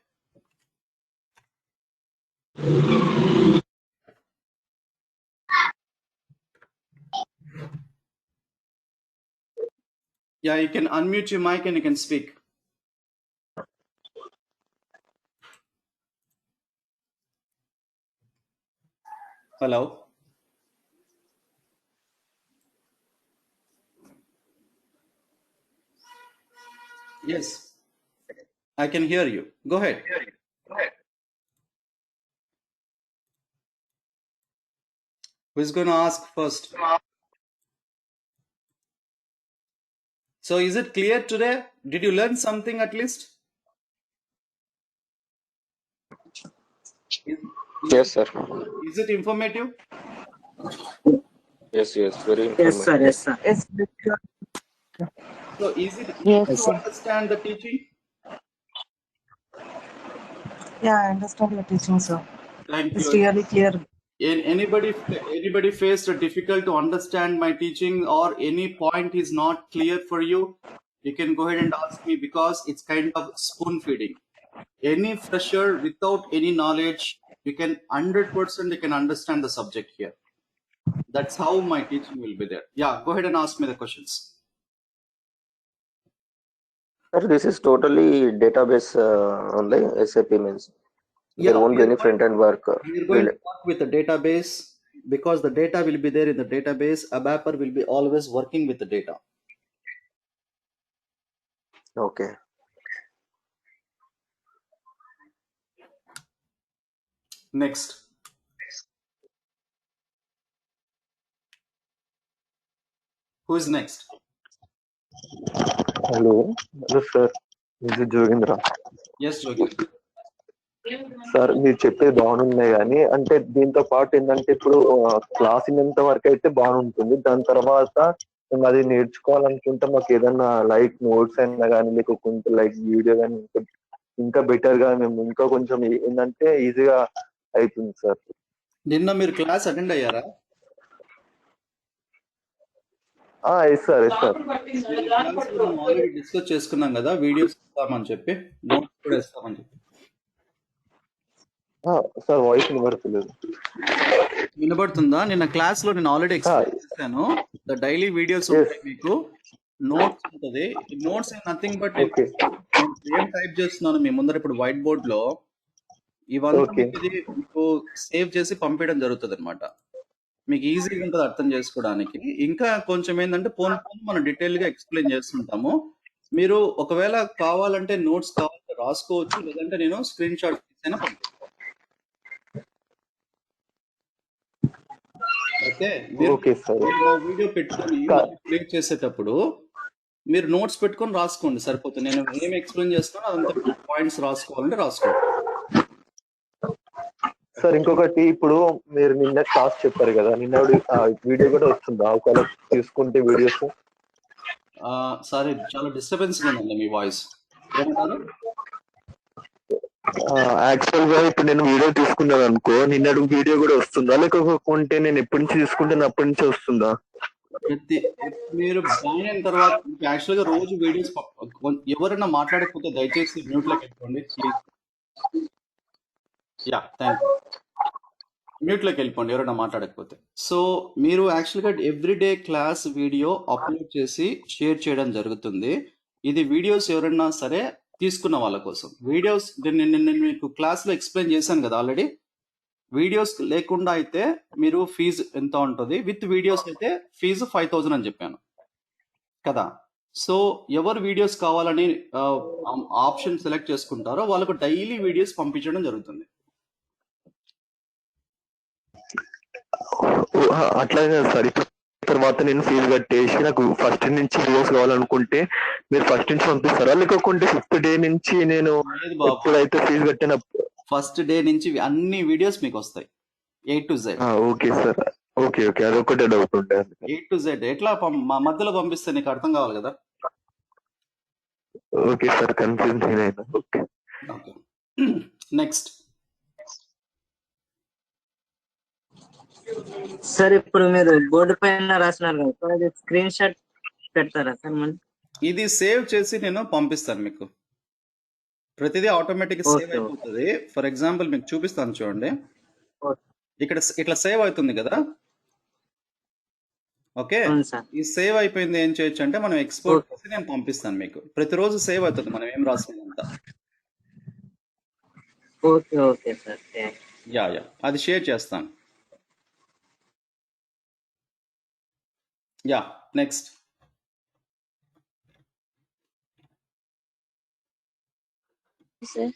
Yeah, you can unmute your mic and you can speak. Hello. Yes. I can hear you. Go ahead. Who's going to ask first? So is it clear today? Did you learn something at least? Yes, sir. Is it informative? Yes, very Yes, sir. informative. Yes, sir. Yes, So is it easy yes, to sir. understand the teaching? Yeah, I understand your teaching, sir. Thank It's you. really clear. Anybody faced a difficult to understand my teaching or any point is not clear for you? You can go ahead and ask me because it's kind of spoon feeding. Any fresher without any knowledge, you can 100% you can understand the subject here. That's how my teaching will be there. Yeah, go ahead and ask me the questions. Sir, this is totally database only. SAP means there Yeah, won't be any front end work. we are going to work with the database because the data will be there in the database. Abapper will be always working with the data. Okay. Next. Who is next? Hello, sir. This is Jogendra. Yes, Jogi. Sir మీరు చెప్పేది బాగున్నాయి కానీ అంటే దీంతో పాటు ఏంటంటే ఇప్పుడు class ఇన్నంత వరకు అయితే బాగుంటుంది. దాని తర్వాత మేము అది నేర్చుకోవాలనుకుంటే మాకు ఏదన్నా లైక్ నోట్స్ అయినా కానీ లేకుంటే లైక్ వీడియో కానీ ఇంకా బెటర్ గా మేము ఇంకా కొంచెం ఏంటంటే ఈజీగా అవుతుంది సార్. నిన్న మీరు క్లాస్ అటెండ్ అయ్యారా? Yes sir yes sir. నిన్న క్లాస్ లో మనం ఆల్రెడీ డిస్కస్ చేసుకున్నాం కదా, వీడియోస్ ఇస్తామని చెప్పి, నోట్స్ కూడా ఇస్తామని చెప్పి. సార్ వాయిస్ వినబడతలేదు. వినబడుతుందా? నిన్న క్లాస్ లో నేను ఆల్రెడీ ఎక్స్ప్లెయిన్ చేశాను. ద డైలీ వీడియోస్ ఉంటాయి, మీకు నోట్స్ ఉంటుంది. నోట్స్ నథింగ్ బట్ నేను ఏం టైప్ చేస్తున్నాను మీ ముందర ఇప్పుడు వైట్ బోర్డ్ లో, ఇవంతా మీకు సేవ్ చేసి పంపించడం జరుగుతుంది అనమాట. మీకు ఈజీగా ఉంటుంది అర్థం చేసుకోవడానికి. ఇంకా కొంచెం ఏంటంటే పోను మనం డీటెయిల్ గా ఎక్స్ప్లెయిన్ చేస్తుంటాము. మీరు ఒకవేళ కావాలంటే నోట్స్ కావాలంటే రాసుకోవచ్చు, లేదంటే నేను స్క్రీన్ షాట్ తీసైనా పంపిస్తాను. ఓకే, మీరు మా వీడియో పెట్టుకొని ప్లే చేసేటప్పుడు మీరు నోట్స్ పెట్టుకొని రాసుకోండి సరిపోతుంది. నేను ఏం ఎక్స్ప్లెయిన్ చేస్తానో అదంతా పాయింట్స్ రాసుకోవాలంటే రాసుకోండి. సార్ ఇంకొకటి, ఇప్పుడు మీరు నిన్న క్లాస్ చెప్పారు కదా, నిన్న వీడియో కూడా వస్తుందా ఒకవేళ తీసుకుంటే వీడియోస్? సారీ, చాలా డిస్టర్బెన్స్ ఉందండి మీ వాయిస్. ఏమన్నారు? యాక్చువల్ గా ఇప్పుడు నేను వీడియో తీసుకున్నాను అనుకో, నిన్నటి వీడియో కూడా వస్తుందా లేకపోతే నేను ఎప్పటి నుంచి తీసుకుంటే అప్పటి నుంచి వస్తుందా? మీరు జాయిన్ అయిన తర్వాత యాక్చువల్ గా రోజు వీడియోస్ ఎవరైనా మాట్లాడకపోతే దయచేసి మ్యూట్ లోకి వెళ్ళిపోండి please. Yeah, thank you. Mute లోకి వెళ్ళిపోండి ఎవరైనా మాట్లాడకపోతే. సో మీరు యాక్చువల్గా ఎవ్రీడే క్లాస్ వీడియో అప్లోడ్ చేసి షేర్ చేయడం జరుగుతుంది. ఇది వీడియోస్ ఎవరైనా సరే తీసుకున్న వాళ్ళ కోసం. వీడియోస్ నేను మీకు క్లాస్లో ఎక్స్ప్లెయిన్ చేశాను కదా ఆల్రెడీ. వీడియోస్ లేకుండా అయితే మీరు ఫీజు ఎంత ఉంటుంది, విత్ వీడియోస్ అయితే ఫీజు 5,000 అని చెప్పాను కదా. సో ఎవరు వీడియోస్ కావాలని ఆప్షన్ సెలెక్ట్ చేసుకుంటారో వాళ్ళకు డైలీ వీడియోస్ పంపించడం జరుగుతుంది. అట్లాగే సార్. ఇప్పుడు తర్వాత నేను ఫీజు కట్టేసి నాకు ఫస్ట్ నుంచి వీడియోస్ కావాలనుకుంటే మీరు ఫస్ట్ నుంచి పంపిస్తారా లేకపోతే 5th డే నుంచి నేను ఎప్పుడైతే ఫీజు కట్టినప్పుడు ఫస్ట్ డే నుంచి అన్ని వీడియోస్ మీకు వస్తాయి, A to Z. Okay sir. Okay అదొకటే డౌట్ ఉండే. A to Z ఎట్లా మధ్యలో పంపిస్తే నీకు అర్థం కావాలి కదా. ఓకే సార్, కన్ఫ్యూజ్ అయినా. Okay next. సార్ ఇప్పుడు మీరు బోర్డు పైన రాసినారు కదా, స్క్రీన్ షాట్ పెడతారా సార్? ఇది సేవ్ చేసి నేను పంపిస్తాను మీకు. ప్రతిదీ ఆటోమేటిక్ సేవ్ అయిపోతుంది. ఫర్ ఎగ్జాంపుల్ మీకు చూపిస్తాను చూడండి, ఇక్కడ ఇట్లా సేవ్ అవుతుంది కదా. ఓకే, ఈ సేవ్ అయిపోయింది ఏం చేయొచ్చు అంటే మనం ఎక్స్పోర్ట్ చేసి నేను పంపిస్తాను మీకు. ప్రతిరోజు సేవ్ అవుతుంది మనం ఏం రాసినంత. Okay sir. యా అది షేర్ చేస్తాను. Yeah, next. సార్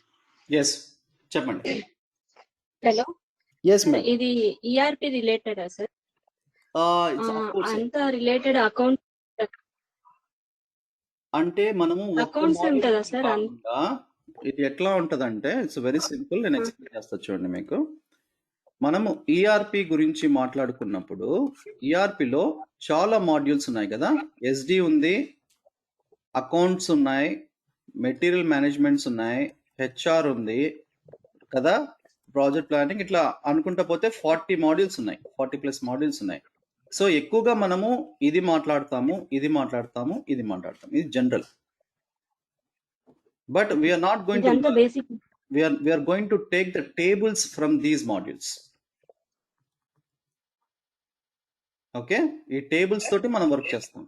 ఎస్ చెప్పండి. Hello yes ma'am. ఇది ఈఆర్పి రిలేటెడా సార్? It's of course. అంతా రిలేటెడ్ అకౌంట్ అంటే మనము ఒక్క అకౌంట్స్ module ఉంటుందా గురించి సార్? కాకుండా ఇది ఎట్లా ఉంటదంటే ఇట్స్ వెరీ సింపుల్. నేను ఎక్స్ప్లెయిన్ చేస్తా చూడండి మీకు. మనము ఈఆర్పి గురించి మాట్లాడుకున్నప్పుడు ఈఆర్పిలో చాలా మాడ్యూల్స్ ఉన్నాయి కదా. ఎస్డి ఉంది, అకౌంట్స్ ఉన్నాయి, మెటీరియల్ మేనేజ్మెంట్స్ ఉన్నాయి, హెచ్ఆర్ ఉంది కదా, ప్రాజెక్ట్ ప్లానింగ్, ఇట్లా అనుకుంటా పోతే 40 మాడ్యూల్స్ ఉన్నాయి, 40+ మాడ్యూల్స్ ఉన్నాయి. సో ఎక్కువగా మనము ఇది మాట్లాడతాము, ఇది మాట్లాడతాము, ఇది మాట్లాడతాము. ఇది general. But we're not going to ఇదంతా basic. We're going to take the tables from these modules. Okay, ఈ టేబుల్స్ తోటి మనం వర్క్ చేస్తాం.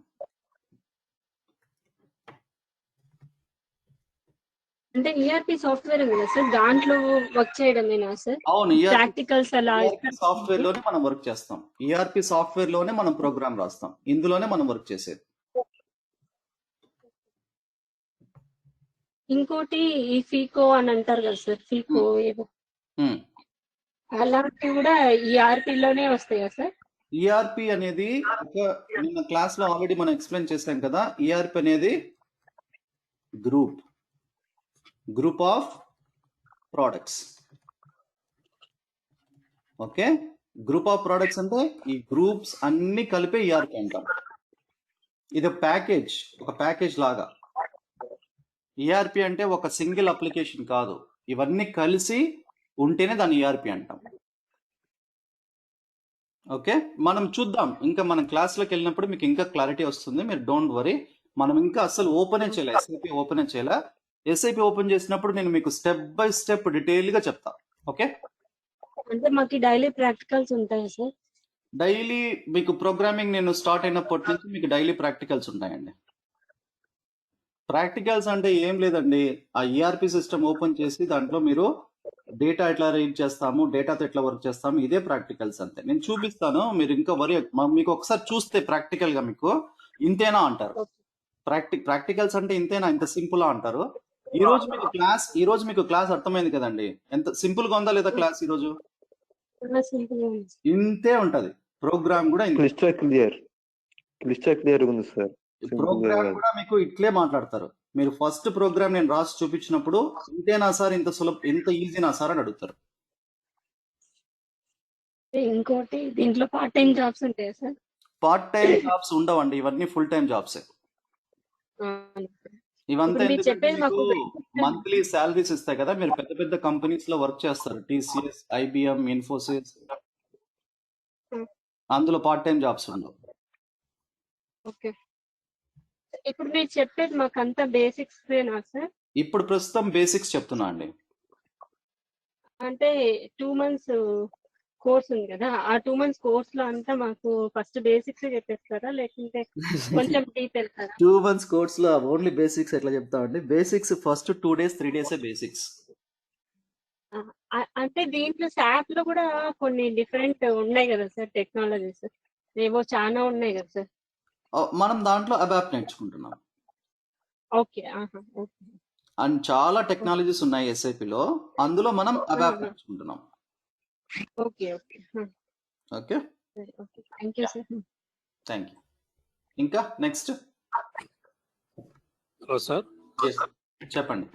అంటే ఈఆర్పి సాఫ్ట్వేర్ ఉంది కదా సార్, దాంట్లో వర్క్ చేయడమేనా సార్? అవును, ప్రాక్టికల్స్ అలా సాఫ్ట్వేర్ లోనే మనం వర్క్ చేస్తాం. ఈఆర్పి సాఫ్ట్వేర్ లోనే మనం ప్రోగ్రామ్ రాస్తాం, ఇందులోనే మనం వర్క్ చేసేది. ఇంకోటి ఈ ఫీకో అని అంటారు కదా సార్, ఫీకో ఏదో అలాంటివి కూడా ఈఆర్పి లోనే వస్తాయి కదా సార్? ఈఆర్పి అనేది ఒక నిన్న క్లాస్ లో ఆల్రెడీ మనం ఎక్స్ప్లెయిన్ చేసాం కదా. ఈఆర్పి అనేది group of products. Okay, group of products అంటే ఈ గ్రూప్స్ అన్ని కలిపే ఈఆర్పి అంటాం. ఇది ఒక ప్యాకేజ్ లాగా. ఈఆర్పి అంటే ఒక సింగిల్ అప్లికేషన్ కాదు, ఇవన్నీ కలిసి ఉంటేనే దాన్ని ఈఆర్పి అంటాం. ఓకే, మనం చూద్దాం, ఇంకా మనం క్లాస్లోకి వెళ్ళినప్పుడు మీకు ఇంకా క్లారిటీ వస్తుంది. మీరు డోంట్ వరీ. మనం ఇంకా అసలు ఓపెనే చేయలే, ఎస్ఐపి ఓపెనే చేయలే. ఎస్ఐపి ఓపెన్ చేసినప్పుడు నేను మీకు స్టెప్ బై స్టెప్ డీటెయిల్ గా చెప్తా. ఓకే, అంటే మాకు డైలీ ప్రాక్టికల్స్ ఉంటాయి సార్? డైలీ మీకు ప్రోగ్రామింగ్ నేను స్టార్ట్ అయినప్పటి నుంచి మీకు డైలీ ప్రాక్టికల్స్ ఉంటాయండి. ప్రాక్టికల్స్ అంటే ఏం లేదండి, ఆ ఈఆర్పి సిస్టమ్ ఓపెన్ చేసి దాంట్లో మీరు డేటా ఎట్లా రీడ్ చేస్తాము, డేటాతో ఎట్లా వర్క్ చేస్తాము, ఇదే ప్రాక్టికల్స్ అంతే. నేను చూపిస్తాను, మీరు ఇంకా మీకు ఒకసారి చూస్తే ప్రాక్టికల్ గా మీకు ఇంతేనా అంటారు. ప్రాక్టికల్స్ అంటే ఇంతేనా, ఇంత సింపుల్ అంటారు. ఈ రోజు మీకు క్లాస్ అర్థమైంది కదండి. ఎంత సింపుల్ గా ఉందా లేదా క్లాస్ ఈ రోజు? ఇంతే ఉంటది. ప్రోగ్రామ్ కూడా క్లియర్ ఉంది సార్. ప్రోగ్రామ్ కూడా మీకు ఇట్లే మాట్లాడతారు. మీరు ఫస్ట్ ప్రోగ్రామ్ నేను రాసి చూపించినప్పుడు ఇంతేనా సార్, ఇంత ఈజీనా సార్ అని అడుగుతారు. ఇంకోటి దీంట్లో పార్ట్ టైం జాబ్స్ ఉంటాయా సార్? పార్ట్ టైం జాబ్స్ ఉండవండి, ఇవన్నీ ఫుల్ టైం జాబ్సే. ఇవంతా ఎందుకంటే మీకు మంత్లీ శాలరీస్ ఇస్తాయి కదా. మీరు పెద్ద పెద్ద కంపెనీస్ లో వర్క్ చేస్తారు, టీసీఎస్, ఐబిఎం, ఇన్ఫోసిస్, అందులో పార్ట్ టైం జాబ్స్ ఉండవు. ఓకే, ఇప్పుడు మీరు చెప్పేది మాకు అంతా బేసిక్స్ సార్? ఇప్పుడు ప్రస్తుతం బేసిక్స్ చెప్తున్నా అండి. అంటే 2 months కోర్స్ ఉంది కదా, ఆ 2 months కోర్స్ లో అంతా మాకు ఫస్ట్ బేసిక్స్ చెప్పేస్తారా, లేకుంటే కొంచెం డీప్ వెళ్తారా? 2 months కోర్స్ లో ఓన్లీ బేసిక్స్ ఎట్లా చెప్తామండి? Basics first 2 days 3 days basics. అంటే దీంట్లో శాప్ లో కూడా కొన్ని డిఫరెంట్ ఉన్నాయి కదా సార్, టెక్నాలజీస్ ఏవో చాలా ఉన్నాయి కదా సార్. మనం దాంట్లో అబాప్ నేర్చుకుంటున్నాం. ఓకే, అండ్ చాలా టెక్నాలజీస్ ఉన్నాయి ఎస్ఐపిలో, అందులో మనం అబాప్ నేర్చుకుంటున్నాం. Okay okay okay, thank you sir. Thank you. ఇంకా నెక్స్ట్. హలో సార్, చెప్పండి.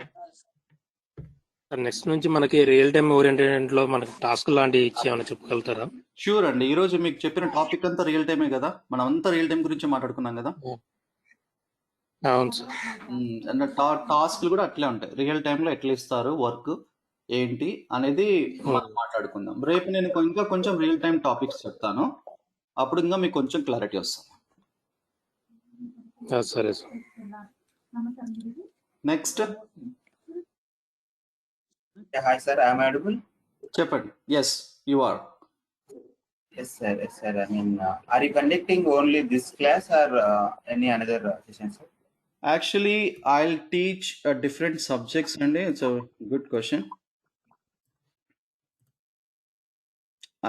నెక్స్ట్ నుంచి మనకి రియల్ టైమ్ ఓరియంటెడ్ లో మనకి టాస్క్ లాంటివి ఇచ్చి ఏమైనా చెప్పగలుగుతారా? షూర్ అండి. ఈ రోజు మీకు చెప్పిన టాపిక్ అంతా రియల్ టైమే కదా, మనం అంతా రియల్ టైం గురించి మాట్లాడుకున్నాం కదా. అవును సార్. టాస్క్లు కూడా అట్లే ఉంటాయి, రియల్ టైంలో ఎట్లా ఇస్తారు, వర్క్ ఏంటి అనేది మనం మాట్లాడుకుందాం. రేపు నేను ఇంకా కొంచెం రియల్ టైం టాపిక్స్ చెప్తాను, అప్పుడు ఇంకా మీకు కొంచెం క్లారిటీ వస్తుంది. సరే sir. Next. Hi sir, am I audible? చెప్పండి. Yes you are. Yes sir, yes sir. I mean, are you conducting only this class or any another session, sir? Actually, I'll teach different subjects and it's a good question.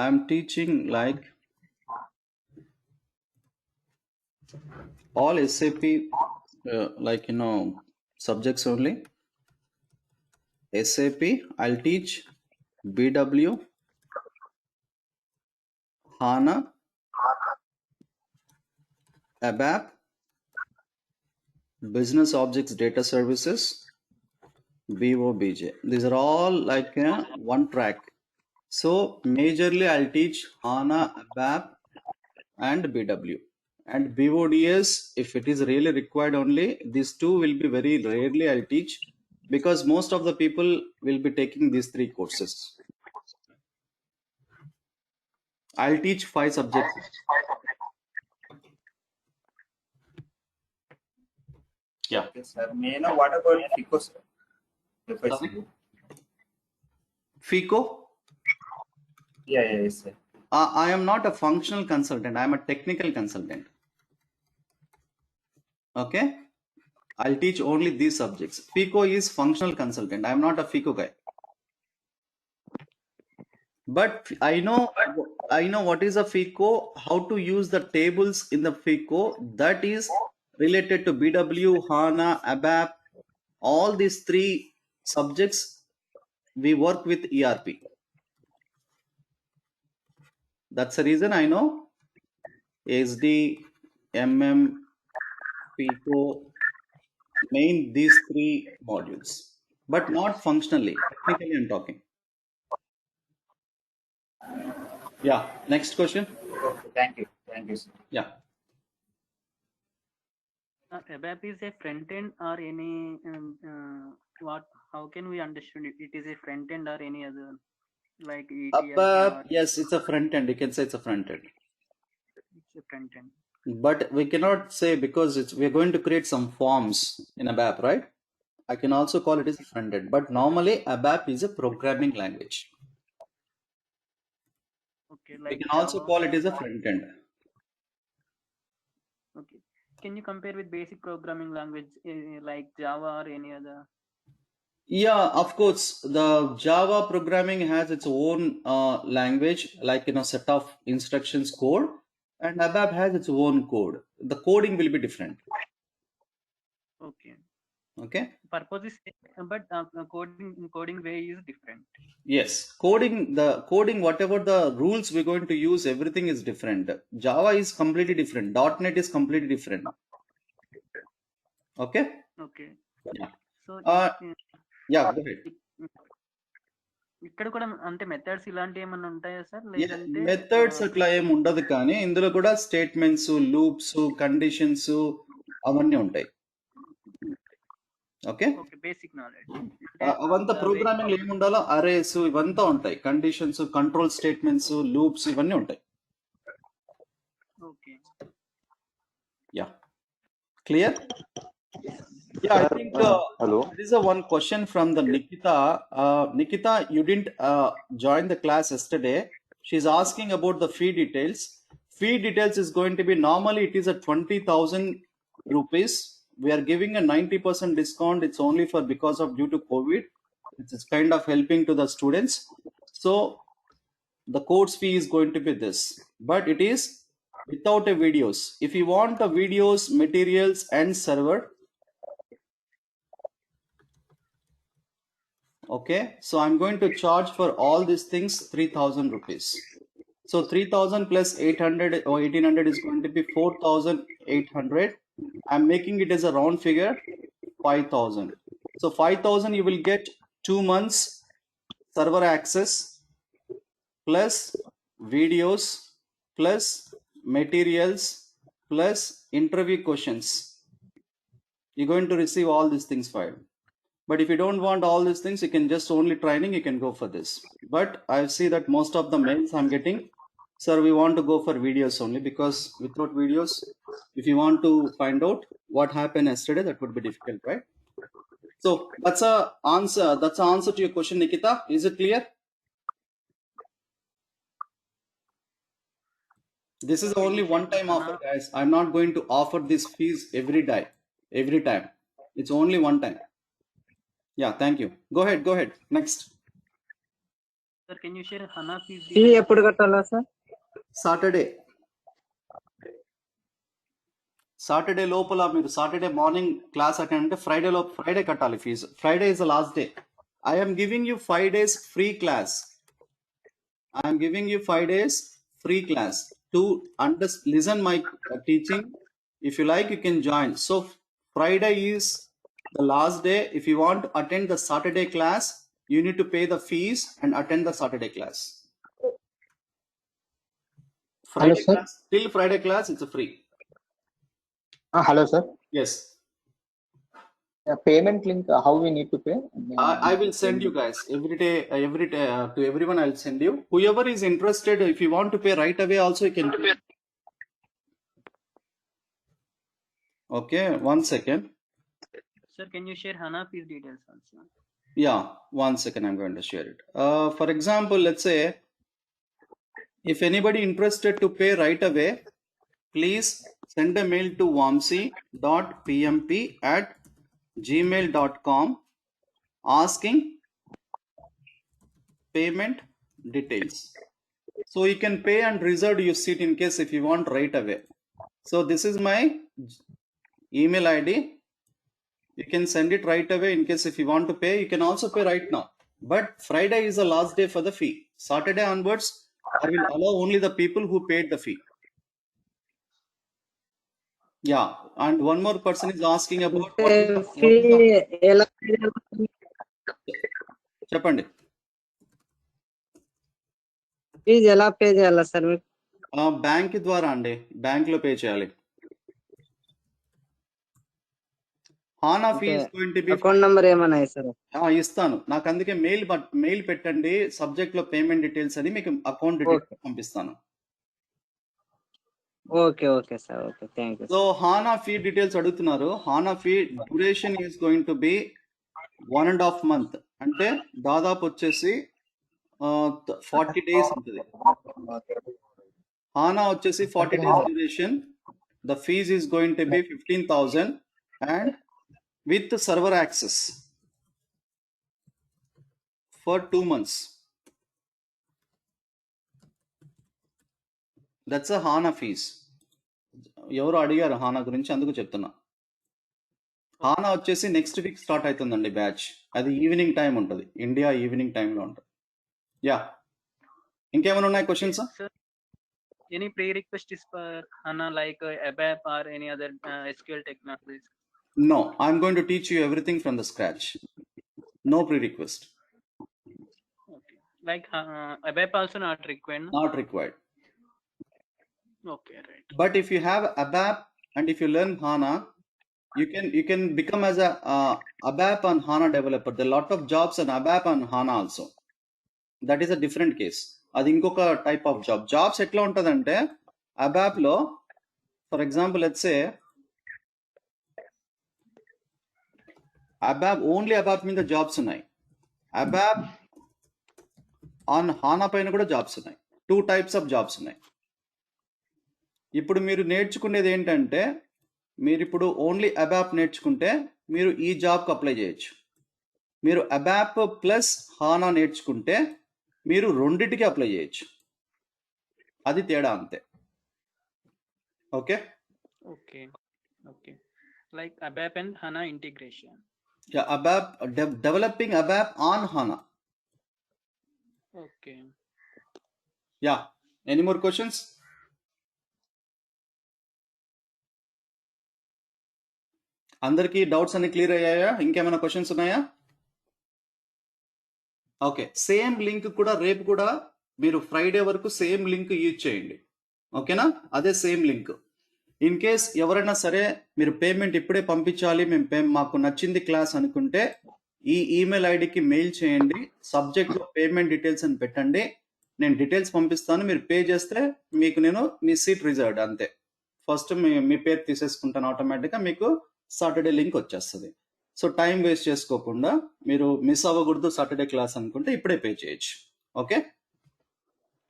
I'm teaching like all SAP, like subjects only. SAP, I'll teach BW, HANA, Abap, Business Objects Data Services, BOBJ. These are all like one track. So majorly I'll teach HANA, Abap, and BW. And BODS, if it is really required only, these two will be very rarely I'll teach, because most of the people will be taking these three courses. I'll teach 5 subjects. Yeah. Okay, sir. May I know what about FICO, sir? Sorry? FICO? Yes, sir. I am not a functional consultant. I am a technical consultant. Okay? I'll teach only these subjects. FICO is functional consultant. I am not a FICO guy. But I know what is a FICO, how to use the tables in the FICO. That is related to BW, HANA, Abap. All these 3 subjects we work with ERP. That's the reason I know SD, MM, FICO, main these 3 modules, but not functionally. Technically I'm talking. Yeah. Next question. Okay, thank you. Thank you, sir. Yeah. Abap is a front end or any what? How can we understand it? It is a front end or any other like ETL Abap, or yes, it's a front end. You can say it's a front end. it's a front end. But we cannot say, because we're going to create some forms in Abap, right? I can also call it as a front end. But normally Abap is a programming language. Okay, We like can also Java. call it as a front end. Okay, can you compare with basic programming language like Java or any other? Yeah, of course. The Java programming has its own language, like set of instructions code, and Abap has its own code. The coding will be different. Okay. Okay. Purpose is same, but coding way is different. Yes, coding, whatever the rules we're going to use, everything is different. Java is completely different. .NET is completely different. Okay. Okay. Yeah. So Yeah. Go ahead. ఇక్కడ కూడా అంటే methods ఇలాంటివి ఏమైనా ఉంటాయా sir Yeah, లేదంటే methods అట్లా ఏమి ఉండదు, కానీ ఇందులో కూడా స్టేట్మెంట్స్, లూప్స్, కండిషన్స్ అవన్నీ ఉంటాయి. ఓకే. Okay, basic knowledge. అవంతా ప్రోగ్రామింగ్ ఏమి ఉండాలో అరేస్ ఇవంతా ఉంటాయి. కండిషన్స్, కంట్రోల్ స్టేట్మెంట్స్, లూప్స్ ఇవన్నీ ఉంటాయి. Okay. Yeah. Clear? Yeah, I think hello. there is a one question from the Nikita. Nikita, you didn't join the class yesterday. She's asking about the fee details. Fee details is going to be, normally it is at 20,000 rupees. We are giving a 90% discount. It's only for because of due to COVID. It's kind of helping to the students. So the course fee is going to be this, but it is without a videos. If you want the videos, materials, and server. Okay, so I'm going to charge for all these things 3,000 rupees. So 3,000 plus 800 or 1,800 is going to be 4,800. I'm making it as a round figure, 5,000. So 5,000 you will get 2 months server access plus videos plus materials plus interview questions. You're going to receive all these things filed. But if you don't want all these things, you can just only training, you can go for this. But I see that most of the mails I'm getting, sir, we want to go for videos only, because without videos, if you want to find out what happened yesterday, that would be difficult, right? So that's a answer. That's the answer to your question, Nikita. Is it clear? This is only one-time offer, guys. I'm not going to offer this fees every time. It's only one time. Yeah, thank you. Go ahead. Next. Sir, can you share HANA fees? Fee ఎప్పుడు కట్టాలా sir? Saturday లోపల మీరు Saturday morning class attend అంటే Friday కట్టాలి fees. Friday is the last day. I am giving you 5 days free class. I am giving you 5 days free class to listen my teaching. If you like, you can join. So Friday is the last day. If you want to attend the Saturday class, you need to pay the fees and attend the Saturday class. Hello, Friday sir. class, till Friday class, it's a free. Hello, sir. Yes. Payment link, how we need to pay? I will send you guys every day, to everyone. I'll send you. Whoever is interested, if you want to pay right away, also you can pay. Okay, 1 second. Sir, can you share HANA fees details also? Yeah, 1 second. I'm going to share it. For example, let's say if anybody interested to pay right away, please send a mail to wamsi.pmp@gmail.com asking payment details. So you can pay and reserve your seat in case if you want right away. So this is my email ID. You can send it right away in case if you want to pay. You can also pay right now. But Friday is the last day for the fee. Saturday onwards, I will allow only the people who paid the fee. Yeah, and one more person is asking about what is the చెప్పండి fee ఎలా pay చేయాలా sir మీకు? Bank ద్వారా అండి, bank లో pay చేయాలి. HANA fee is going to be account number ఏమన్నా sir? ఇస్తాను. నాకు అందుకే మెయిల్ పెట్టండి, సబ్జెక్ట్ లో పేమెంట్ డీటెయిల్స్ అని మీకు అకౌంట్ డీటెయిల్స్ పంపిస్తాను. Okay okay sir, okay, thank you. So HANA fee details అడుగుతున్నారు. HANA fee duration is going to be 1.5 month, అంటే దాదాపు వచ్చేసి 40 days ఉంటుంది. హానా వచ్చేసి 40 days duration. The fees is going to be 15,000 and with server access for 2 months. That's a HANA fees. ఎవరు అడిగారు HANA గురించి, అందుకు చెప్తున్నా. హానా వచ్చేసి నెక్స్ట్ వీక్ స్టార్ట్ అవుతుందండి బ్యాచ్. అది ఈవినింగ్ టైం ఉంటుంది, ఇండియా ఈవినింగ్ టైంలో ఉంటుంది. యా, ఇంకేమైనా ఉన్నాయి questions? Any pre-request is for HANA like Abap or any other SQL technologies? No, I'm going to teach you everything from the scratch. No pre-request. Okay. Like Abap also not required? No? Not required. Okay, right. But if you have Abap and if you learn HANA, you can become as a Abap and HANA developer. There are a lot of jobs on Abap and HANA also. That is a different case. అది ఇంకొక type of jobs ఎట్లా ఉంటుందంటే, ABAP లో for example let's say ABAP only ABAP మీద jobs ఉన్నాయి. అబాప్ on హానా పైన కూడా jobs ఉన్నాయి. 2 types ఆఫ్ జాబ్స్ ఉన్నాయి. ఇప్పుడు మీరు నేర్చుకునేది ఏంటంటే, మీరు ఇప్పుడు ఓన్లీ అబాప్ నేర్చుకుంటే మీరు ఈ జాబ్కి అప్లై చేయొచ్చు. మీరు అబాప్ ప్లస్ హానా నేర్చుకుంటే మీరు రెండిటికి అప్లై చేయొచ్చు. అది తేడా, అంతే. Okay Okay. Okay. Like Abap and HANA integration. Yeah, Abap, developing Abap on HANA. Okay. Yeah. Any more questions? అందరికీ డౌట్స్ అన్ని క్లియర్ అయ్యాయా? ఇంకేమైనా క్వశ్చన్స్ ఉన్నాయా? ఓకే, సేమ్ లింక్ కూడా రేపు కూడా మీరు ఫ్రైడే వరకు సేమ్ లింక్ యూజ్ చేయండి. ఓకేనా? అదే సేమ్ లింక్. ఇన్ కేస్ ఎవరైనా సరే మీరు పేమెంట్ ఇప్పుడే పంపించాలి, మాకు నచ్చింది క్లాస్ అనుకుంటే ఈ ఈమెయిల్ ఐడికి మెయిల్ చేయండి. సబ్జెక్ట్లో పేమెంట్ డీటెయిల్స్ అని పెట్టండి. నేను డీటెయిల్స్ పంపిస్తాను. మీరు పే చేస్తే మీకు నేను మీ సీట్ రిజర్వ్డ్, అంతే. ఫస్ట్ మీ పేరు తీసేసుకుంటాను, ఆటోమేటిక్గా మీకు సాటర్డే లింక్ వచ్చేస్తుంది. సో టైం వేస్ట్ చేసుకోకుండా మీరు మిస్ అవ్వకూడదు సాటర్డే క్లాస్ అనుకుంటే ఇప్పుడే పే చేయొచ్చు. Okay,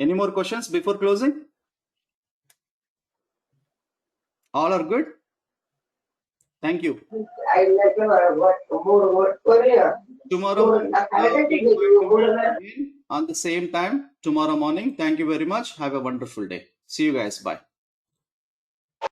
any more questions before closing? All are good? Thank you. Tomorrow on the same time tomorrow morning. Thank you very much. Have a wonderful day. See you guys. Bye.